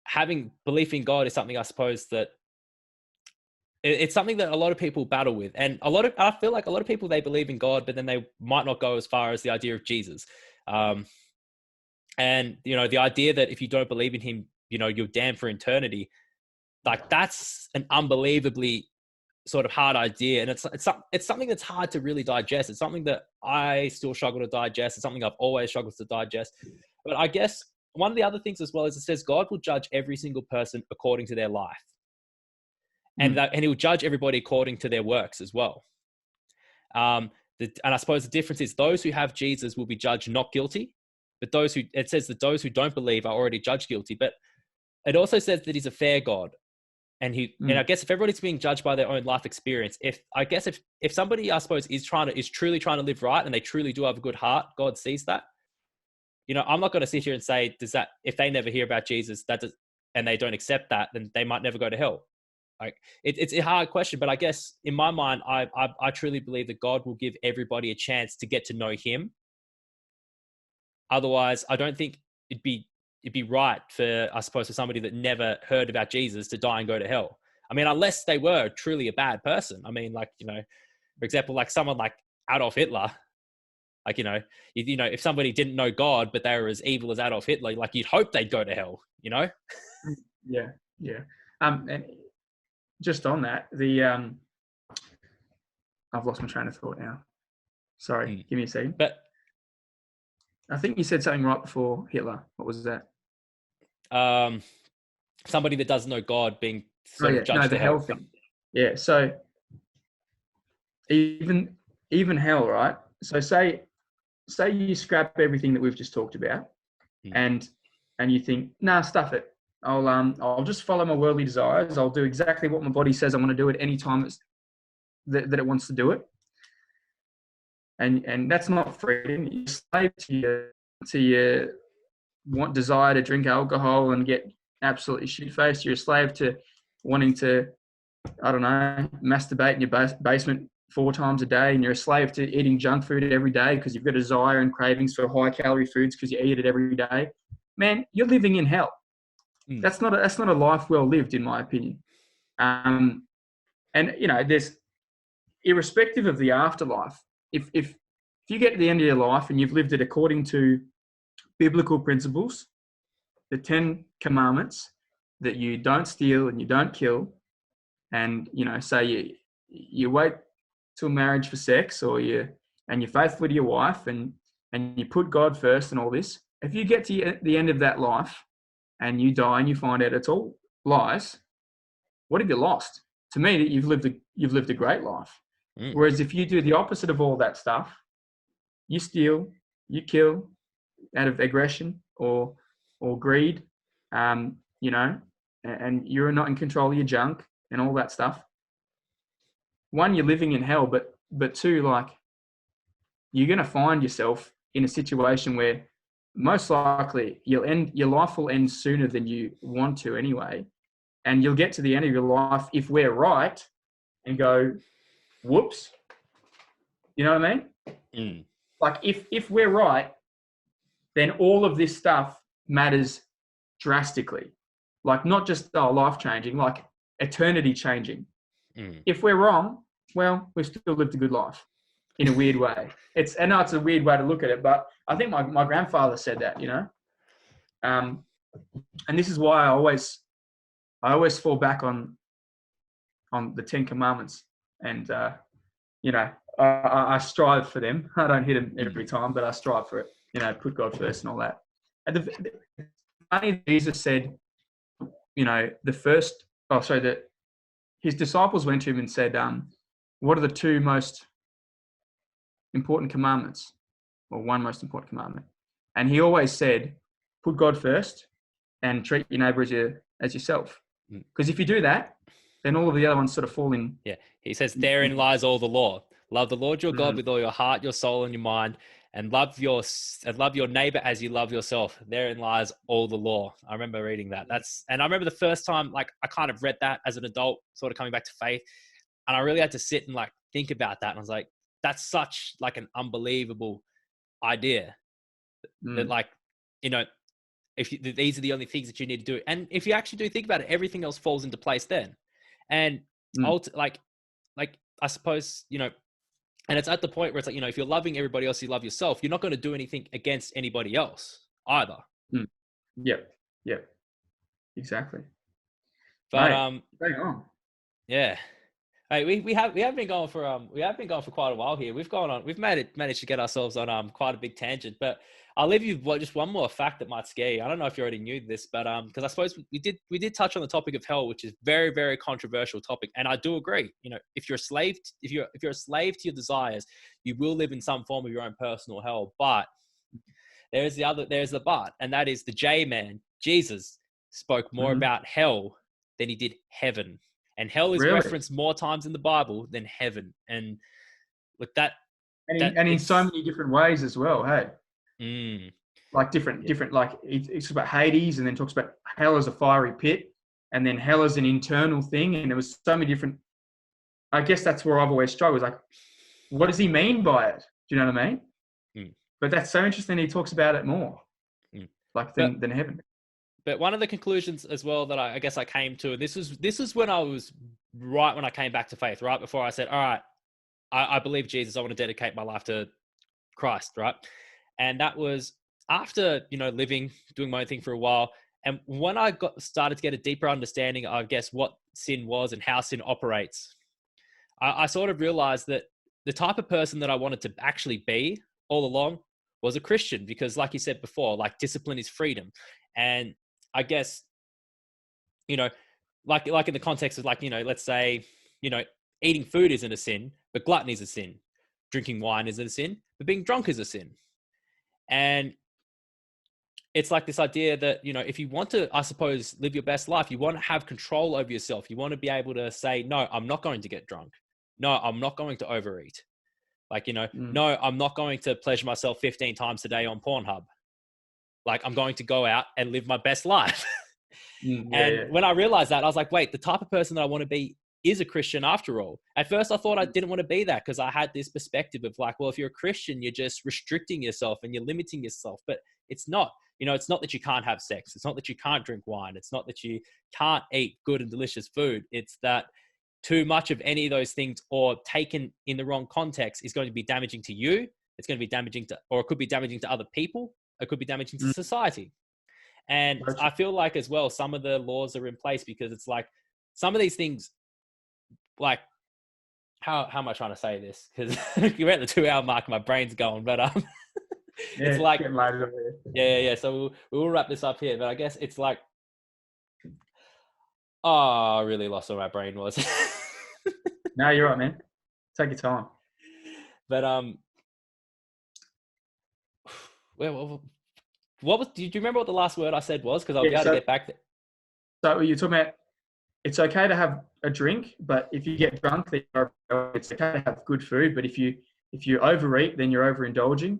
having belief in God is something, I suppose, that it's something that a lot of people battle with. And I feel like a lot of people, they believe in God, but then they might not go as far as the idea of Jesus. And, the idea that if you don't believe in him, you're damned for eternity. Like, that's an unbelievably sort of hard idea. And it's something that's hard to really digest. It's something that I still struggle to digest. It's something I've always struggled to digest. But I guess one of the other things as well is it says God will judge every single person according to their life. And he'll judge everybody according to their works as well. And I suppose the difference is those who have Jesus will be judged not guilty, but it says that those who don't believe are already judged guilty. But it also says that he's a fair God. And and I guess if everybody's being judged by their own life experience, if somebody, I suppose, is truly trying to live right, and they truly do have a good heart, God sees that. I'm not going to sit here and say, if they never hear about Jesus, and they don't accept that, then they might never go to hell. Like, it's a hard question, but I guess in my mind, I truly believe that God will give everybody a chance to get to know him. Otherwise, I don't think it'd be right for, I suppose, for somebody that never heard about Jesus to die and go to hell. I mean, unless they were truly a bad person. I mean, for example, like someone like Adolf Hitler. Like, if somebody didn't know God, but they were as evil as Adolf Hitler, like you'd hope they'd go to hell, Yeah. Yeah. And just on that, I've lost my train of thought now. Sorry, give me a second. But I think you said something right before Hitler. What was that? Somebody that doesn't know God being sort of judged the to hell. hell thing. Yeah. So even hell, right? So say you scrap everything that we've just talked about, and you think, nah, stuff it. I'll just follow my worldly desires. I'll do exactly what my body says I want to do at any time that it wants to do it. And that's not freedom. You're slave to your desire to drink alcohol and get absolutely shit-faced. You're a slave to wanting to, I don't know, masturbate in your basement 4 times a day, and you're a slave to eating junk food every day because you've got a desire and cravings for high-calorie foods because you eat it every day. Man, you're living in hell. That's not a life well lived, in my opinion. And there's, irrespective of the afterlife, if you get to the end of your life and you've lived it according to biblical principles, the 10 commandments, that you don't steal and you don't kill, and say you wait till marriage for sex, or you're faithful to your wife, and you put God first and all this, if you get to the end of that life and you die and you find out it's all lies, what have you lost? To me, you've lived a great life. Whereas if you do the opposite of all that stuff, you steal, you kill out of aggression or greed, and you're not in control of your junk and all that stuff. One, you're living in hell, but two, like, you're going to find yourself in a situation where most likely your life will end sooner than you want to anyway. And you'll get to the end of your life, if we're right, and go, whoops. You know what I mean? Like, if we're right, then all of this stuff matters drastically. Like, not just life changing, like eternity changing. If we're wrong, well, we've still lived a good life in a weird way. I know it's a weird way to look at it, but I think my grandfather said that, and this is why I always fall back on the 10 commandments, and I strive for them. I don't hit them every time, but I strive for it. Put God first and all that. And funny, Jesus said, his disciples went to him and said, what are the 2 most important commandments, or one most important commandment? And he always said, put God first and treat your neighbor as yourself. Because if you do that, then all of the other ones sort of fall in. Yeah. He says, therein lies all the law. Love the Lord your God with all your heart, your soul, and your mind, and love your neighbor as you love yourself. Therein lies all the law. I remember reading that. And I remember the first time, like, I kind of read that as an adult, sort of coming back to faith. And I really had to sit and, like, think about that. And I was like, that's such, like, an unbelievable idea that, like, these are the only things that you need to do. And if you actually do think about it, everything else falls into place then. And like, I suppose, and it's at the point where it's like, if you're loving everybody else, you love yourself, you're not going to do anything against anybody else either. Yeah, exactly. But, hang on. Yeah. Hey, we have been going for quite a while here. We've managed to get ourselves on quite a big tangent, but I'll leave you just one more fact that might scare you. I don't know if you already knew this, but because I suppose we did touch on the topic of hell, which is very, very controversial topic, and I do agree. If you're a slave to your desires, you will live in some form of your own personal hell. But there's the but, and that is the J man. Jesus spoke more about hell than he did heaven. And hell is referenced more times in the Bible than heaven. And with that, and in so many different ways as well. Hey, like different. Like it talks about Hades, and then talks about hell as a fiery pit, and then hell as an internal thing. And there was so many different. I guess that's where I've always struggled. Like, what does he mean by it? Do you know what I mean? But that's so interesting. He talks about it more, than heaven. But one of the conclusions as well that I guess I came to, and this is when I was right when I came back to faith, right before I said, all right, I believe Jesus. I want to dedicate my life to Christ, right? And that was after, doing my own thing for a while. And when I started to get a deeper understanding, I guess, what sin was and how sin operates, I sort of realized that the type of person that I wanted to actually be all along was a Christian, because like you said before, like discipline is freedom. And I guess, like in the context of let's say, eating food isn't a sin, but gluttony is a sin. Drinking wine isn't a sin, but being drunk is a sin. And it's like this idea that, if you want to, I suppose, live your best life, you want to have control over yourself. You want to be able to say, no, I'm not going to get drunk. No, I'm not going to overeat. No, I'm not going to pleasure myself 15 times a day on Pornhub. Like, I'm going to go out and live my best life. When I realized that, I was like, wait, the type of person that I want to be is a Christian after all. At first, I thought I didn't want to be that, because I had this perspective of like, well, if you're a Christian, you're just restricting yourself and you're limiting yourself. But it's not. It's not that you can't have sex. It's not that you can't drink wine. It's not that you can't eat good and delicious food. It's that too much of any of those things, or taken in the wrong context, is going to be damaging to you. It's going to be damaging to, or it could be damaging to other people. It could be damaging to society. And I feel like as well, some of the laws are in place because it's like some of these things, like how am I trying to say this? Because you're at the 2-hour mark, my brain's going, but it's like, yeah. So we'll wrap this up here, but I guess it's like, I really lost where my brain was. No, you're right, man. Take your time. But what was? Do you remember what the last word I said was? Because I'll be able to get back there. So you're talking about, it's okay to have a drink, but if you get drunk, then it's okay to have good food. But if you overeat, then you're overindulging.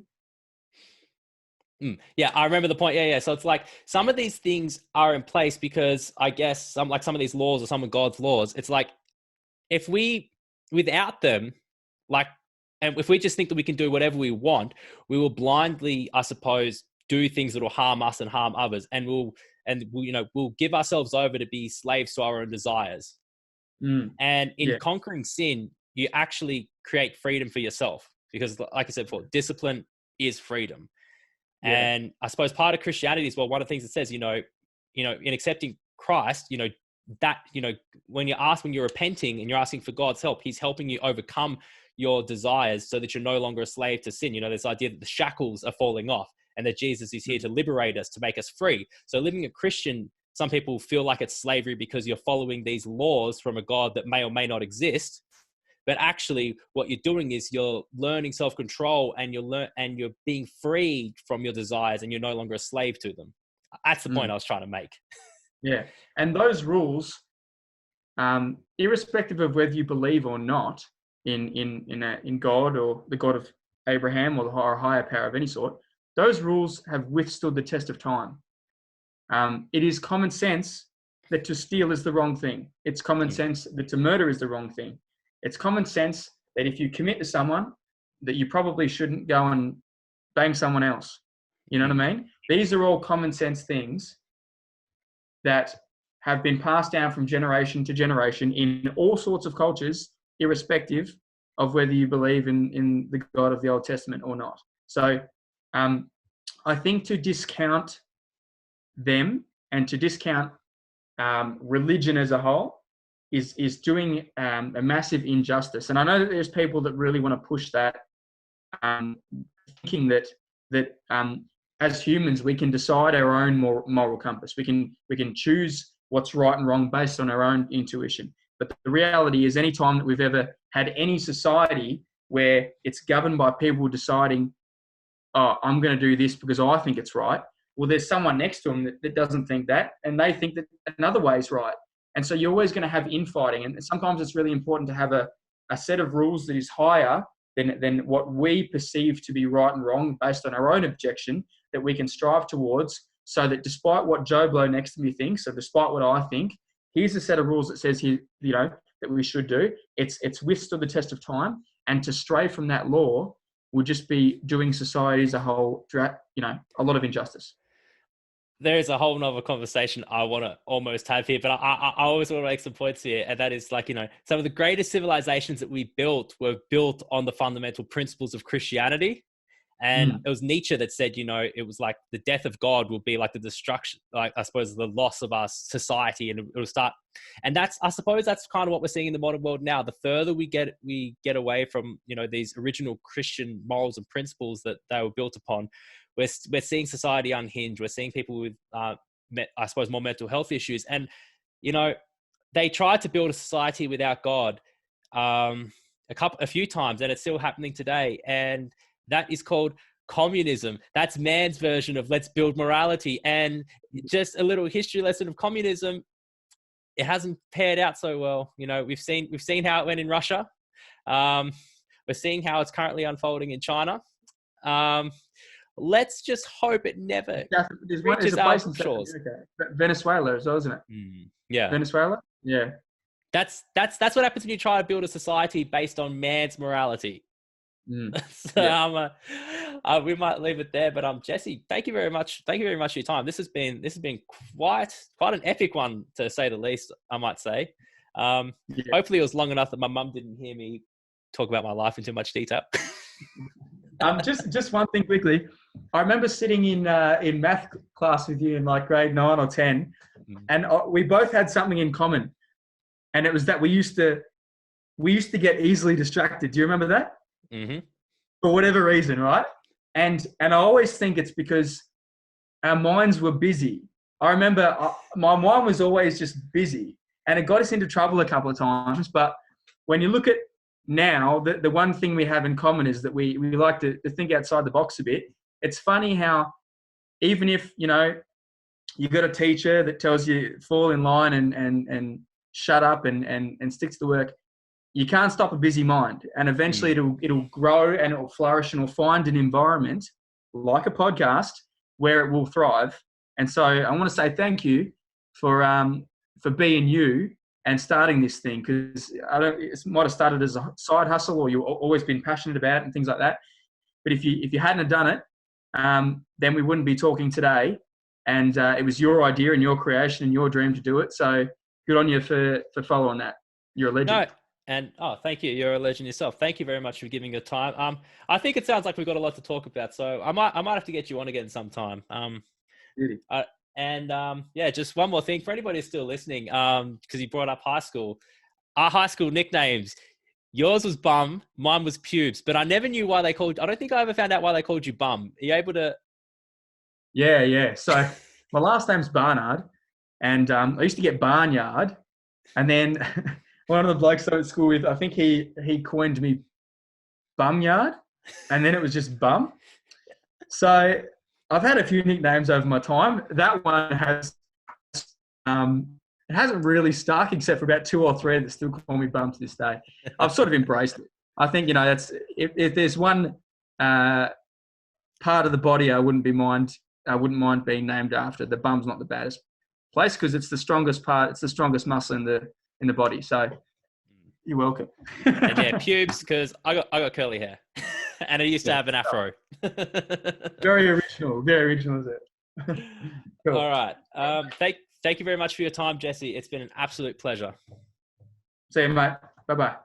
Yeah, I remember the point. Yeah. So it's like some of these things are in place because I guess some of these laws or some of God's laws, it's like if we, without them, and if we just think that we can do whatever we want, we will blindly, I suppose, do things that will harm us and harm others. And we'll give ourselves over to be slaves to our own desires. And in conquering sin, you actually create freedom for yourself, because like I said before, discipline is freedom. And I suppose part of Christianity is, well, one of the things it says, in accepting Christ, that, when you're repenting and you're asking for God's help, he's helping you overcome your desires so that you're no longer a slave to sin. This idea that the shackles are falling off and that Jesus is here to liberate us, to make us free. So living a Christian, some people feel like it's slavery because you're following these laws from a God that may or may not exist. But actually what you're doing is you're learning self-control, and you're being freed from your desires, and you're no longer a slave to them. That's the point I was trying to make. Yeah. And those rules, irrespective of whether you believe or not in God or the God of Abraham or a higher power of any sort, those rules have withstood the test of time. It is common sense that to steal is the wrong thing. It's common sense that to murder is the wrong thing. It's common sense that if you commit to someone, that you probably shouldn't go and bang someone else. You know what I mean? These are all common sense things that have been passed down from generation to generation in all sorts of cultures, irrespective of whether you believe in the God of the Old Testament or not. So I think to discount them and to discount religion as a whole is doing a massive injustice. And I know that there's people that really want to push that, thinking that as humans we can decide our own moral compass. We can choose what's right and wrong based on our own intuition. But the reality is, any time that we've ever had any society where it's governed by people deciding, oh, I'm going to do this because I think it's right, well, there's someone next to them that doesn't think that, and they think that another way is right. And so you're always going to have infighting. And sometimes it's really important to have a set of rules that is higher than what we perceive to be right and wrong based on our own objection, that we can strive towards, so that despite what Joe Blow next to me thinks, so despite what I think, here's a set of rules that says here, that we should do. It's withstood the test of time. And to stray from that law would just be doing society as a whole, a lot of injustice. there's a whole nother conversation I want to almost have here, but I always want to make some points here. And that is like, some of the greatest civilizations that we built were built on the fundamental principles of Christianity. And it was Nietzsche that said, it was like the death of God will be like the destruction, like I suppose the loss of our society, and it'll start. And I suppose that's kind of what we're seeing in the modern world now. The further we get away from, these original Christian morals and principles that they were built upon, we're seeing society unhinged. We're seeing people with, I suppose, more mental health issues. And, they tried to build a society without God a few times, and it's still happening today. And that is called communism. That's man's version of let's build morality. And just a little history lesson of communism, it hasn't paired out so well. We've seen how it went in Russia. We're seeing how it's currently unfolding in China. Let's just hope it never reaches our shores. Venezuela as well, isn't it? Yeah. Venezuela? Yeah. That's what happens when you try to build a society based on man's morality. So we might leave it there, but Jesse, thank you very much for your time. This has been quite an epic one, to say the least, I might say. Hopefully it was long enough that my mum didn't hear me talk about my life in too much detail. Just one thing quickly. I remember sitting in math class with you in like grade 9 or 10, and we both had something in common, and it was that we used to get easily distracted. Do you remember that? For whatever reason, right? And I always think it's because our minds were busy. I remember my mind was always just busy, and it got us into trouble a couple of times. But when you look at now, the one thing we have in common is that we like to think outside the box a bit. It's funny how even if, you got a teacher that tells you fall in line and shut up and stick to the work, you can't stop a busy mind, and eventually it'll grow and it'll flourish, and it'll find an environment like a podcast where it will thrive. And so I want to say thank you for being you and starting this thing, because it might have started as a side hustle, or you've always been passionate about it and things like that. But if you hadn't have done it, then we wouldn't be talking today. And it was your idea and your creation and your dream to do it. So good on you for following that. You're a legend. No. And thank you. You're a legend yourself. Thank you very much for giving your time. I think it sounds like we've got a lot to talk about, so I might have to get you on again sometime. Really? Just one more thing for anybody who's still listening, because you brought up high school. Our high school nicknames. Yours was Bum, mine was Pubes, but I never knew why they called. I don't think I ever found out why they called you Bum. Are you able to? Yeah. So my last name's Barnard, and I used to get Barnyard, and then. One of the blokes I went to school with, I think he coined me Bumyard, and then it was just Bum. So I've had a few nicknames over my time. That one has, it hasn't really stuck except for about 2 or 3 that still call me Bum to this day. I've sort of embraced it. I think, that's if there's one part of the body I wouldn't mind being named after, the bum's not the baddest place, because it's the strongest part. It's the strongest muscle in the body. So you're welcome. And yeah, pubes, because I got curly hair and I used to have an afro. Very original is it? Cool. All right. Thank you very much for your time, Jesse. It's been an absolute pleasure. See you, mate. Bye-bye.